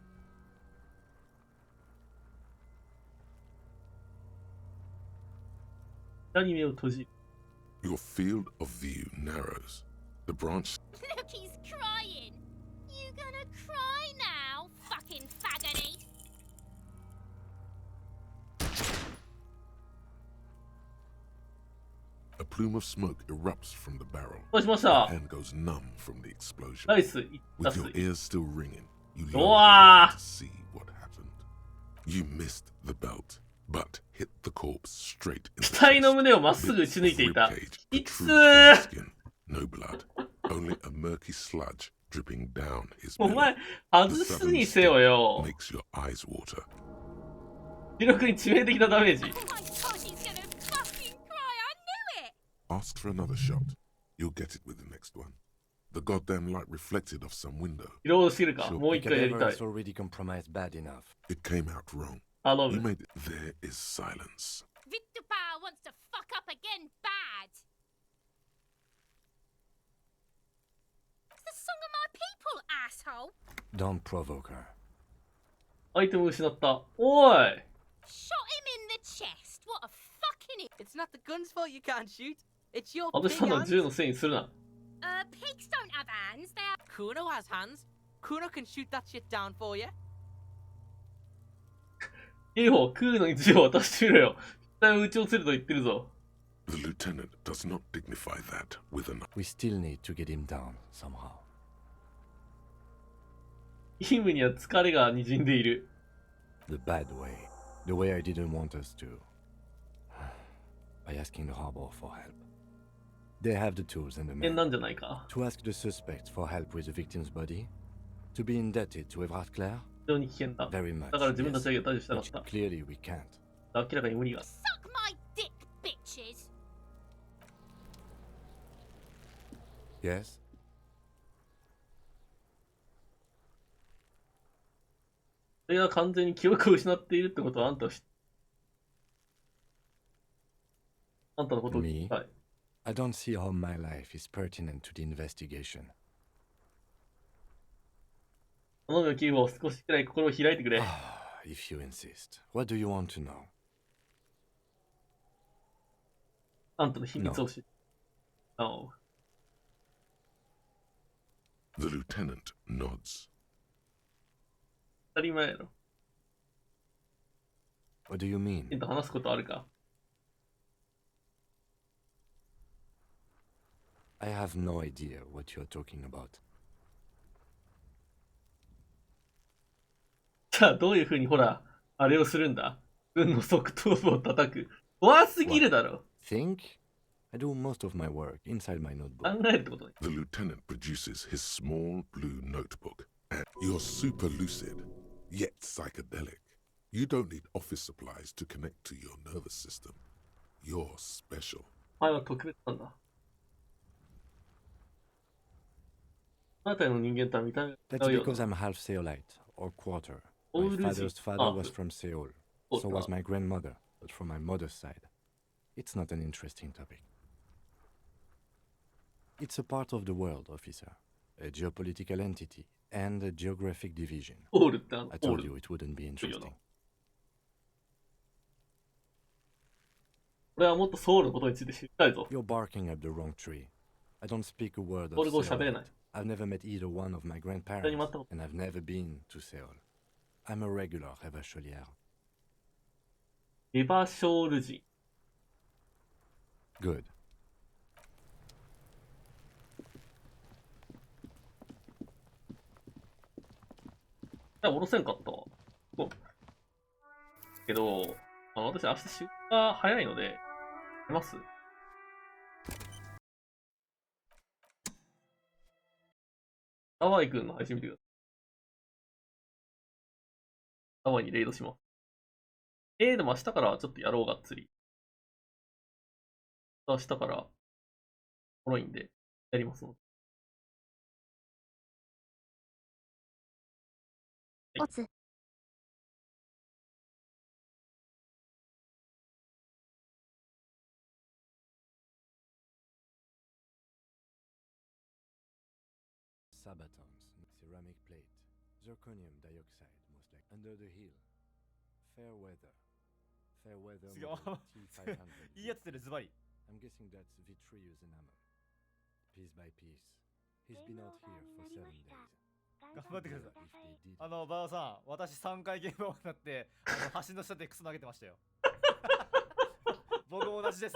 Your field of view narrows. The branch. Look, he's crying. You gonna cry now, fucking faggoty? plume of smoke erupts from the barrel. どうしまし Your た hand goes numb from the explosion. ナイス、いったっ With す。 your ears still ringing, you う lower わ to see what happened. You missed the belt, but hit the corpse straight in the 機体の chest. 胸をまっすぐ打ち抜いていた。 Ribcage きつ protrudes ー from the skin. No blood, only a murky sludge dripping down his お belly. 前、 The 外す southern にせよ stink よ。 makes your eyes water. 記録に致命的なダメージ。 Oh my god, he's gonna fucking cry. I knew it. Ask for another shot. You'll get it with the next one. The goddamn light reflected off some window. リロードしてるか。 Sure. もう一回やり Cadaver たい is。already compromised bad enough. It came out wrong. 頼 You む。 made it. There is silence. Vittupa wants to fuck up again bad. It's the song of my people, asshole. Don't provoke her. アイテム失った。おい。 Shot him in the chest. What a fucking idiot. It's not the gun's fault you can't shoot. It's your 外 pig したの hands. 銃のせいにするな。 Pigs don't have hands. They are. Kuno has hands. Kuno can shoot that shit down for you. いい方、食うのに銃を渡してみろよ。機体を撃ち落ちると言ってるぞ。 The lieutenant does not dignify that with a knife. We still need to get him down somehow. 任務には疲れが滲んでいる。 The bad way. The way I didn't want us to. By asking the harbor for help. They have the tools and the 危険 men. なんじゃないか。 To ask the suspect for help with the victim's body. To be indebted to Everard Clare. 非常に危険だ。 Very much. だから自分た Yes. ちだけで対処したかっ Which た。 clearly we can't. 明らかに無理が。 Suck my dick, bitches. Yes? それが完全に記憶を失っているってことはあんたをあんたのことを聞きたい。 I don't see how my life is pertinent to the investigation. 頼むよ、キーボー。少しくらい心を開いてくれ。 If you insist. What do you want to know? あんたの秘密を知る。No. The lieutenant nods. 当たり前やろ。 What do you mean? ケンと話すことあるか？ I have no idea what you're talking about. じゃあどういうふうにほら、あれをするんだ？軍の側頭部を叩く。怖すぎるだろ。 Think? I do most of my work inside my notebook. 考えるってことね。 The lieutenant produces his small blue notebook. And you're super lucid, yet psychedelic. You don't need office supplies to connect to your nervous system. You're special. お前は特別なんだ。あなたの人間とは見た目が That's 違うよう because だ。 I'm half Seolite, or quarter. Oh, My really? father's father Ah, was good. from Seoul. Oh, So was ah. my grandmother, but from my mother's side. It's not an interesting topic. It's a part of the world, officer. A geopolitical entity and a geographic division. オールってあの I オー told ル you it wouldn't be interesting. 俺はもっとソウルのことについて知りたいぞ。 You're barking up the wrong tree. I don't speak a word of 俺語喋れない。 Seoul. I've never met either one of my grandparents, 誰にも会ったこと and I've never been to Seoul. I'm a regular Revacholière. リバショール人。 Good. じゃあ、おろせんかったわ。そうけど、私、明日出荷が早いので、出ますハワイ君の配信見てください。ハワイにレイドします。でも明日からちょっとやろうがっつり。明日から、おもろいんで、やりますので。オツ。Sabatons, ceramic plate, zirconium dioxide, most like under the hill. Fair weather. Fair weather model T500. いいやつでズバリ。 I'm guessing that's vitreous enamel. Piece by piece. He's been out here for 7 days. 頑張ってください If they did. バオさん、私3回現場をなって、橋の下でクソ投げてましたよ。僕も同じです。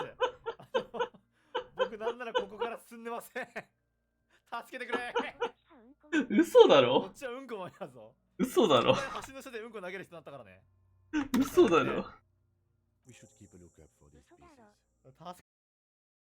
僕なんならここから進んでません。助けてくれ。嘘だころっちはうんこもやぞ。嘘だろ橋の下でうんこ投げる人だったからね。嘘だろ。 We should